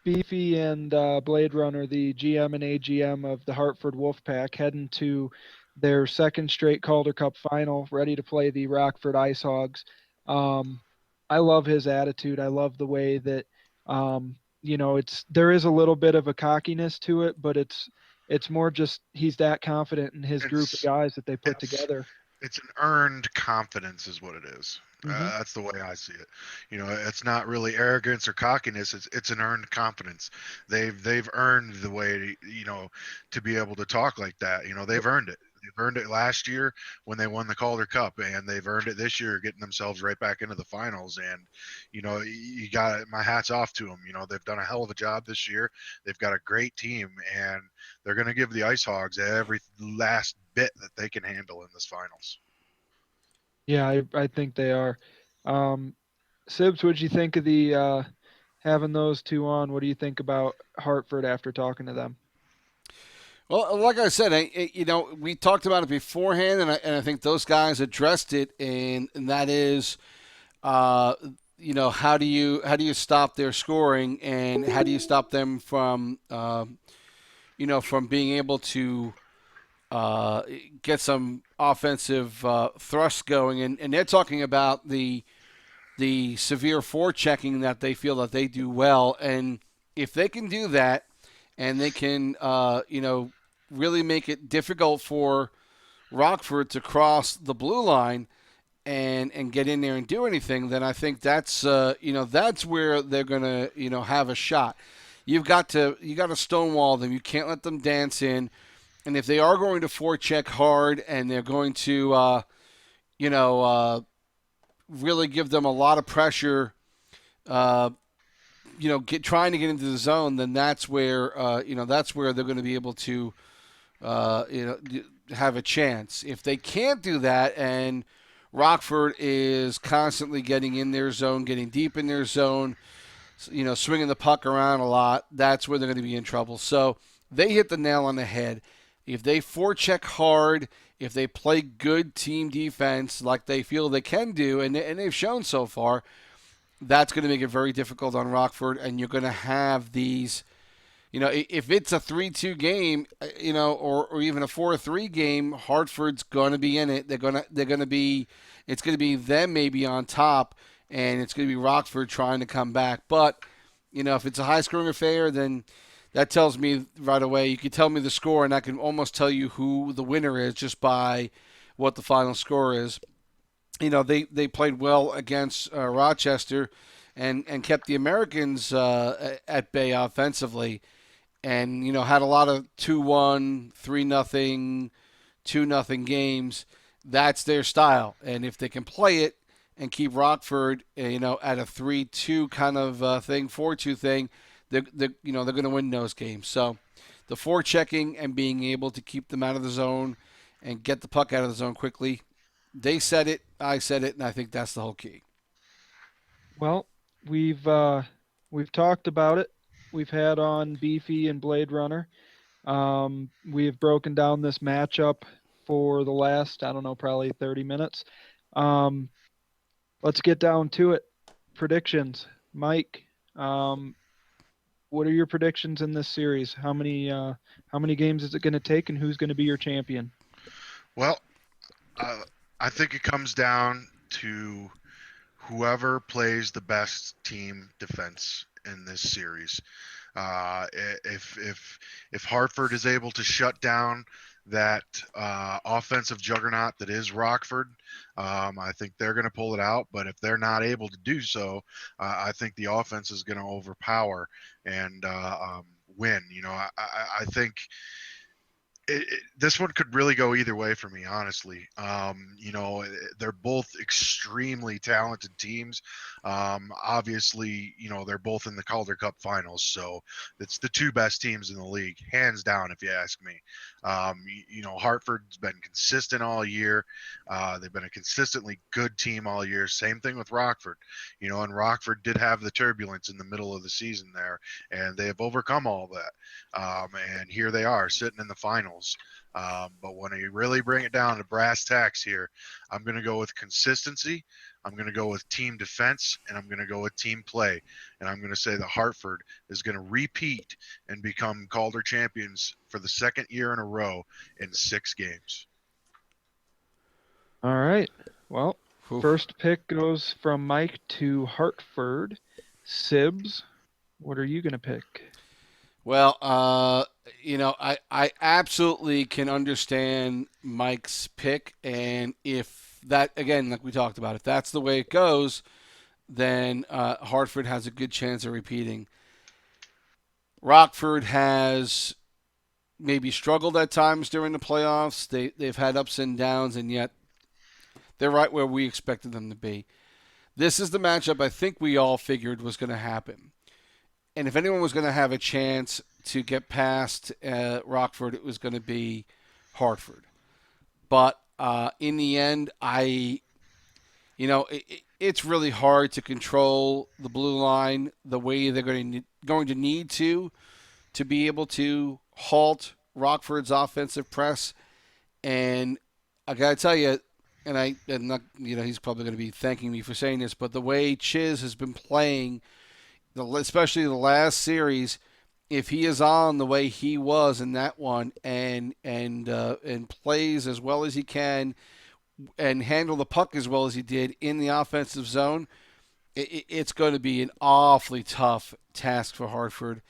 A: Beefy and Blade Runner, the GM and AGM of the Hartford Wolfpack, heading to their second straight Calder Cup final, ready to play the Rockford Ice Hogs. I love his attitude. I love the way that there is a little bit of a cockiness to it, but it's more just he's that confident in his group of
B: It's
A: guys that they put
B: it's
A: together.
B: it's an earned confidence is what it is.
A: Hmm.
B: That's the way I see it. It's not really arrogance or cockiness. It's an earned confidence. They've earned the way to be able to talk like that. They've earned it. They've earned it last year when they won the Calder Cup, and they've earned it this year getting themselves right back into the finals. And you got my hats off to them. They've done a hell of a job this year. They've got a great team, and they're going to give the Ice Hogs every last bit that they can handle in this finals.
A: Yeah, I think they are. Um, Sibs, what'd you think of the having those two on? What do you think about Hartford after talking to them?
C: Well, like I said, we talked about it beforehand, and I think those guys addressed it, and that is, uh, how do you stop their scoring, and how do you stop them from being able to uh, get some offensive thrust going, and they're talking about the severe forechecking that they feel that they do well, and if they can do that, and they can really make it difficult for Rockford to cross the blue line and get in there and do anything, then I think that's where they're gonna have a shot. You got to stonewall them. You can't let them dance in. And if they are going to forecheck hard and they're going to you know really give them a lot of pressure, uh, trying to get into the zone, then that's where they're going to be able to uh, you know have a chance. If they can't do that, and Rockford is constantly getting in their zone, getting deep in their zone, swinging the puck around a lot, that's where they're going to be in trouble. So they hit the nail on the head. If they forecheck hard, if they play good team defense like they feel they can do, and they've shown so far, that's going to make it very difficult on Rockford, and you're going to have these. If it's a 3-2 game, or even a 4-3 game, Hartford's going to be in it. They're going to be. It's going to be them maybe on top, and it's going to be Rockford trying to come back. But if it's a high-scoring affair, then that tells me right away. You can tell me the score, and I can almost tell you who the winner is just by what the final score is. They played well against Rochester, and kept the Americans at bay offensively, and had a lot of 2-1, 3-0, 2-0 games. That's their style, and if they can play it and keep Rockford, at a 3-2 kind of thing, 4-2 thing, they're going to win those games. So the forechecking and being able to keep them out of the zone and get the puck out of the zone quickly. They said it, I said it, and I think that's the whole key.
A: Well, we've talked about it. We've had on Beefy and Blade Runner. We have broken down this matchup for the last, I don't know, probably 30 minutes. Um, let's get down to it. Predictions. Mike, what are your predictions in this series? How many games is it going to take, and who's going to be your champion?
B: Well, uh, I think it comes down to whoever plays the best team defense in this series. If Hartford is able to shut down that offensive juggernaut that is Rockford, I think they're going to pull it out. But if they're not able to do so, I think the offense is going to overpower and win. I think this one could really go either way for me, honestly. They're both extremely talented teams. Obviously, they're both in the Calder Cup finals, so it's the two best teams in the league, hands down, if you ask me. Hartford's been consistent all year. They've been a consistently good team all year. Same thing with Rockford. And Rockford did have the turbulence in the middle of the season there, and they have overcome all that. And here they are sitting in the finals. But when you really bring it down to brass tacks here, I'm going to go with consistency. I'm going to go with team defense, and I'm going to go with team play. And I'm going to say that Hartford is going to repeat and become Calder champions for the second year in a row in 6 games.
A: All right. Well,
C: Oof.
A: first pick goes from Mike to Hartford. Sibs. What are you gonna pick?
C: Well, I absolutely can understand Mike's pick, and if that, again, like we talked about, if that's the way it goes, then Hartford has a good chance of repeating. Rockford has maybe struggled at times during the playoffs. They've had ups and downs, and yet they're right where we expected them to be. This is the matchup I think we all figured was going to happen. And if anyone was going to have a chance to get past Rockford, it was going to be Hartford. But in the end, it's really hard to control the blue line the way they're going to need to be able to halt Rockford's offensive press. And I got to tell you, and not, he's probably going to be thanking me for saying this, but the way Chiz has been playing, especially the last series, if he is on the way he was in that one and plays as well as he can and handle the puck as well as he did in the offensive zone, it's going to be an awfully tough task for Hartford.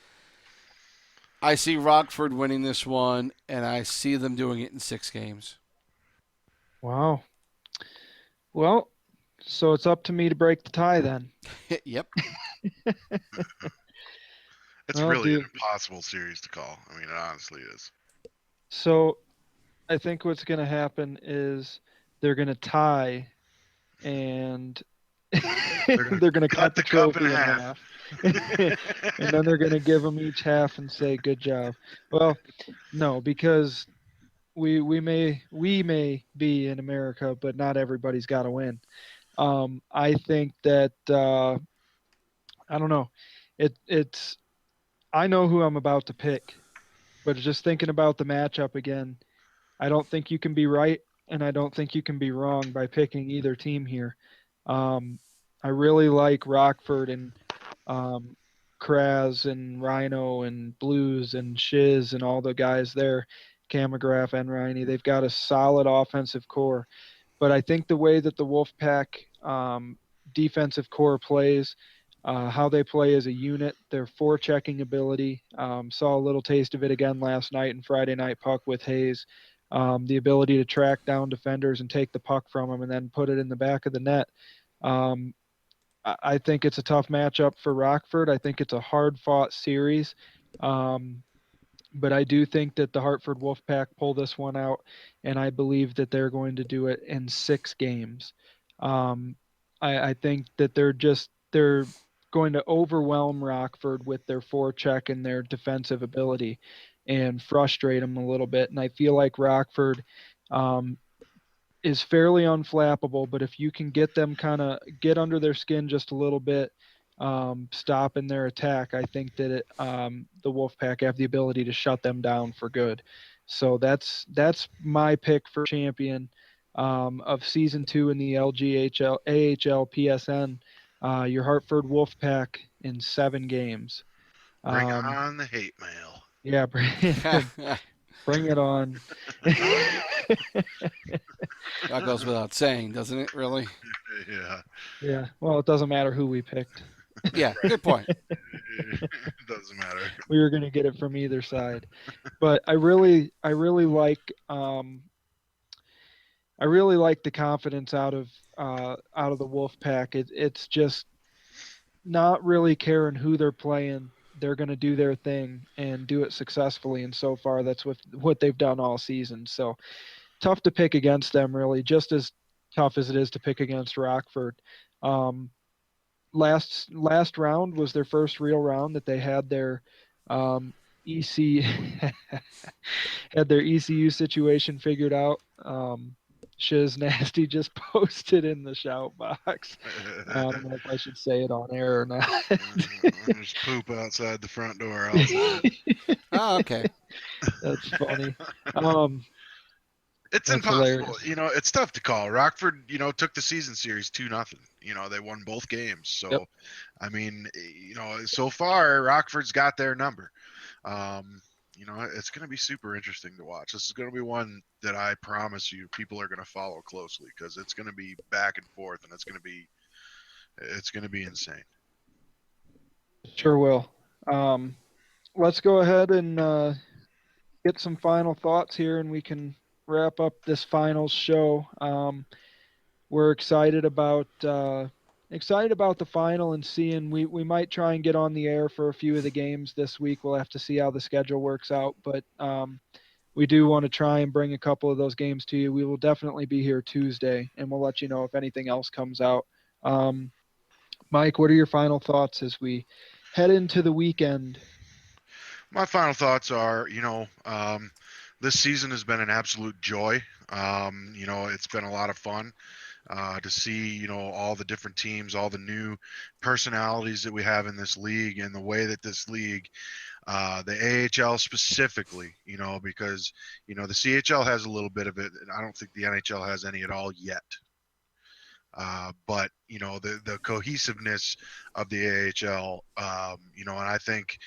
C: I see Rockford winning this one, and I see them doing it in 6 games.
A: Wow. Well, so it's up to me to break the tie then.
C: Yep.
B: It's
A: Well,
B: really an impossible series to call. I mean, it honestly is.
A: So I think what's going to happen is they're going to tie, and they're going to cut the
B: cup in
A: trophy in half. And then they're going to give them each half and say, "Good job." Well, no, because we may be in America, but not everybody's got to win. I think that I don't know. It's I know who I'm about to pick, but just thinking about the matchup again, I don't think you can be right, and I don't think you can be wrong by picking either team here. I really like Rockford and um, Kraz and Rhino and Blues and Shiz and all the guys there, Camagraph and Riney. They've got a solid offensive core. But I think the way that the Wolfpack defensive core plays, how they play as a unit, their forechecking ability, saw a little taste of it again last night in Friday Night Puck with Hayes. The ability to track down defenders and take the puck from them and then put it in the back of the net. Um, I think it's a tough matchup for Rockford. I think it's a hard-fought series. But I do think that the Hartford Wolfpack pull this one out, and I believe that they're going to do it in 6 games. Um, I think that they're going to overwhelm Rockford with their forecheck and their defensive ability, and frustrate them a little bit. And I feel like Rockford um, is fairly unflappable, but if you can get them kind of get under their skin just a little bit, stopping their attack, I think that the Wolfpack have the ability to shut them down for good. So that's my pick for champion of season 2 in the LGHL AHLPSN. Your Hartford Wolfpack in 7 games.
B: Bring on the hate mail.
A: Yeah, bring it on.
C: That goes without saying, doesn't it, really?
B: Yeah.
A: Yeah. Well, it doesn't matter who we picked.
C: Yeah, good point.
B: It doesn't matter.
A: We were going to get it from either side. But I really like the confidence out of the Wolfpack. It's just not really caring who they're playing. They're going to do their thing and do it successfully, and so far that's what they've done all season. So tough to pick against them, really, just as tough as it is to pick against Rockford. Um, last round was their first real round that they had their EC had their ECU situation figured out. Shiz Nasty just posted in the shout box. I don't know if I should say it on air or not.
B: There's poop outside the front door. Also.
C: Oh, okay.
A: That's funny.
B: It's
A: That's
B: impossible.
A: hilarious.
B: It's tough to call. Rockford, took the season series 2-0. They won both games. So,
A: Yep.
B: I mean, so far Rockford's got their number. It's going to be super interesting to watch. This is going to be one that I promise you people are going to follow closely because it's going to be back and forth and it's going to be insane.
A: Sure will. Let's go ahead and get some final thoughts here, and we can wrap up this finals show. We're excited about the final and seeing we might try and get on the air for a few of the games this week. We'll have to see how the schedule works out, but we do want to try and bring a couple of those games to you. We will definitely be here Tuesday, and we'll let you know if anything else comes out. Mike, what are your final thoughts as we head into the weekend?
B: My final thoughts are, this season has been an absolute joy. It's been a lot of fun to see, all the different teams, all the new personalities that we have in this league, and the way that this league, the AHL specifically, because, the CHL has a little bit of it, and I don't think the NHL has any at all yet. But the cohesiveness of the AHL, and I think,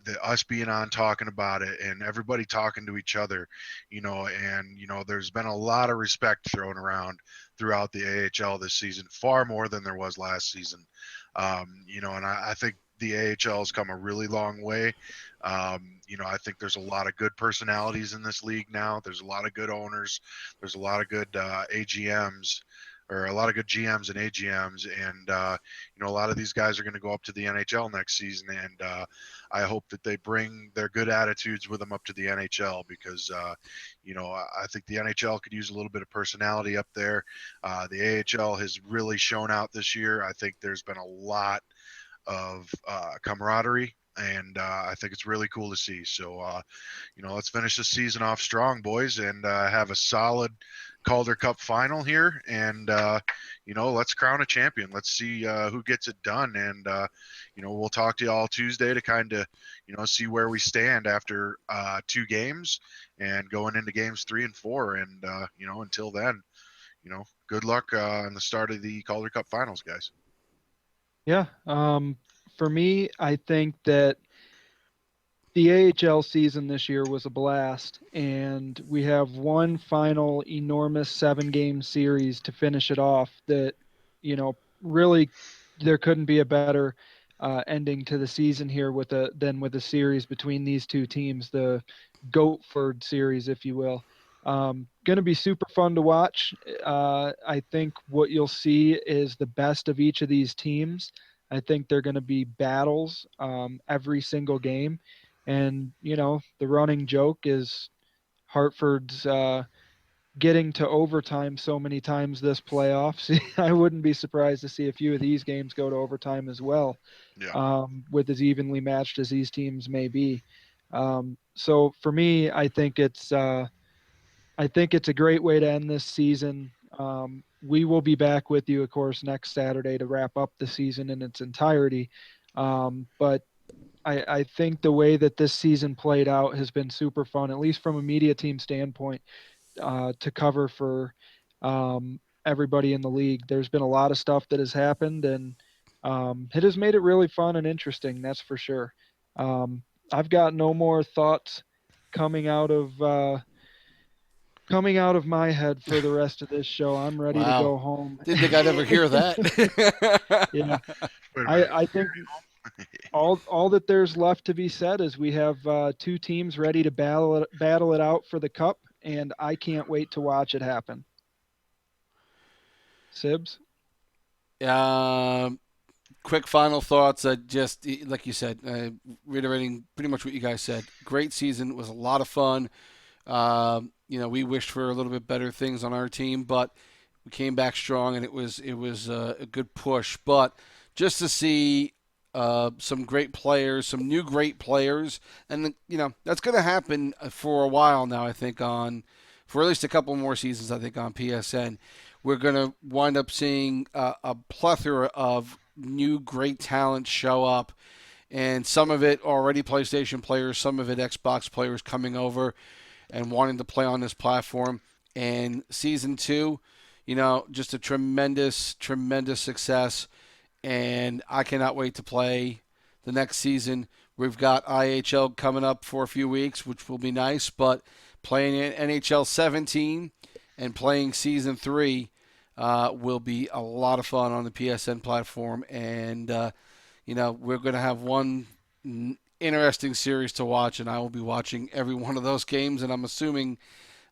B: that us being on talking about it and everybody talking to each other, and there's been a lot of respect thrown around throughout the AHL this season, far more than there was last season. And I think the AHL has come a really long way. I think there's a lot of good personalities in this league now. There's a lot of good owners. There's a lot of good AGMs. Or a lot of good GMs and AGMs, and a lot of these guys are going to go up to the NHL next season, and I hope that they bring their good attitudes with them up to the NHL because, I think the NHL could use a little bit of personality up there. The AHL has really shown out this year. I think there's been a lot of camaraderie, and I think it's really cool to see. So, let's finish the season off strong, boys, and have a solid Calder Cup final here, and let's crown a champion. Let's see who gets it done, and we'll talk to you all Tuesday to kind of see where we stand after 2 games and going into games 3 and 4, and until then, good luck in the start of the Calder Cup finals, guys.
A: Yeah. For me, I think that the AHL season this year was a blast, and we have one final enormous 7-game series to finish it off that, really there couldn't be a better ending to the season here than with a series between these two teams, the Goatford series, if you will. Going to be super fun to watch. I think what you'll see is the best of each of these teams. I think they're going to be battles every single game. And, the running joke is Hartford's getting to overtime so many times this playoffs. I wouldn't be surprised to see a few of these games go to overtime as well,
B: Yeah.
A: with as evenly matched as these teams may be. So for me, I think it's a great way to end this season. We will be back with you, of course, next Saturday to wrap up the season in its entirety. But I think the way that this season played out has been super fun, at least from a media team standpoint, to cover for everybody in the league. There's been a lot of stuff that has happened, and it has made it really fun and interesting. That's for sure. I've got no more thoughts coming out of my head for the rest of this show. I'm ready to
C: Wow.
A: go home.
C: Didn't think I'd ever hear that.
A: Yeah,
B: Wait a minute.
A: I think all that there's left to be said is we have 2 teams ready to battle it out for the cup, and I can't wait to watch it happen. Sibs?
C: Quick final thoughts. Just like you said, reiterating pretty much what you guys said. Great season. It was a lot of fun. We wished for a little bit better things on our team, but we came back strong, and it was a good push. But just to see some great players, some new great players, and that's going to happen for a while now. I think for at least a couple more seasons. I think on PSN, we're going to wind up seeing a plethora of new great talent show up, and some of it already PlayStation players, some of it Xbox players coming over and wanting to play on this platform. And season 2, just a tremendous, tremendous success. And I cannot wait to play the next season. We've got IHL coming up for a few weeks, which will be nice. But playing in NHL 17 and playing season 3 will be a lot of fun on the PSN platform. And, we're going to have one interesting series to watch, and I will be watching every one of those games, and I'm assuming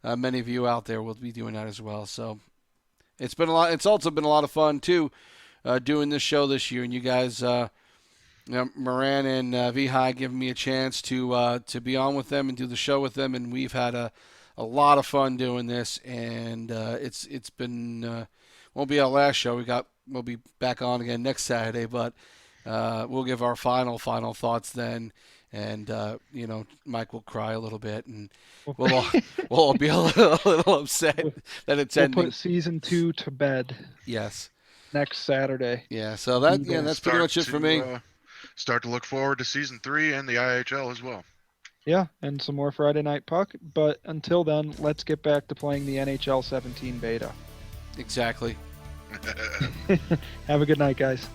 C: many of you out there will be doing that as well. So it's been a lot. It's also been a lot of fun too, doing this show this year, and you guys, Moran and Vhigh, giving me a chance to be on with them and do the show with them, and we've had a lot of fun doing this, and it's been won't be our last show. We'll be back on again next Saturday, but we'll give our final thoughts then, and Mike will cry a little bit, and we'll all be a little upset that it's ending.
A: We'll put season 2 to bed.
C: Yes.
A: Next Saturday.
C: Yeah. So that's pretty much it for me.
B: Start to look forward to season 3 and the IHL as well.
A: Yeah, and some more Friday Night Puck. But until then, let's get back to playing the NHL 17 beta.
C: Exactly.
A: Have a good night, guys.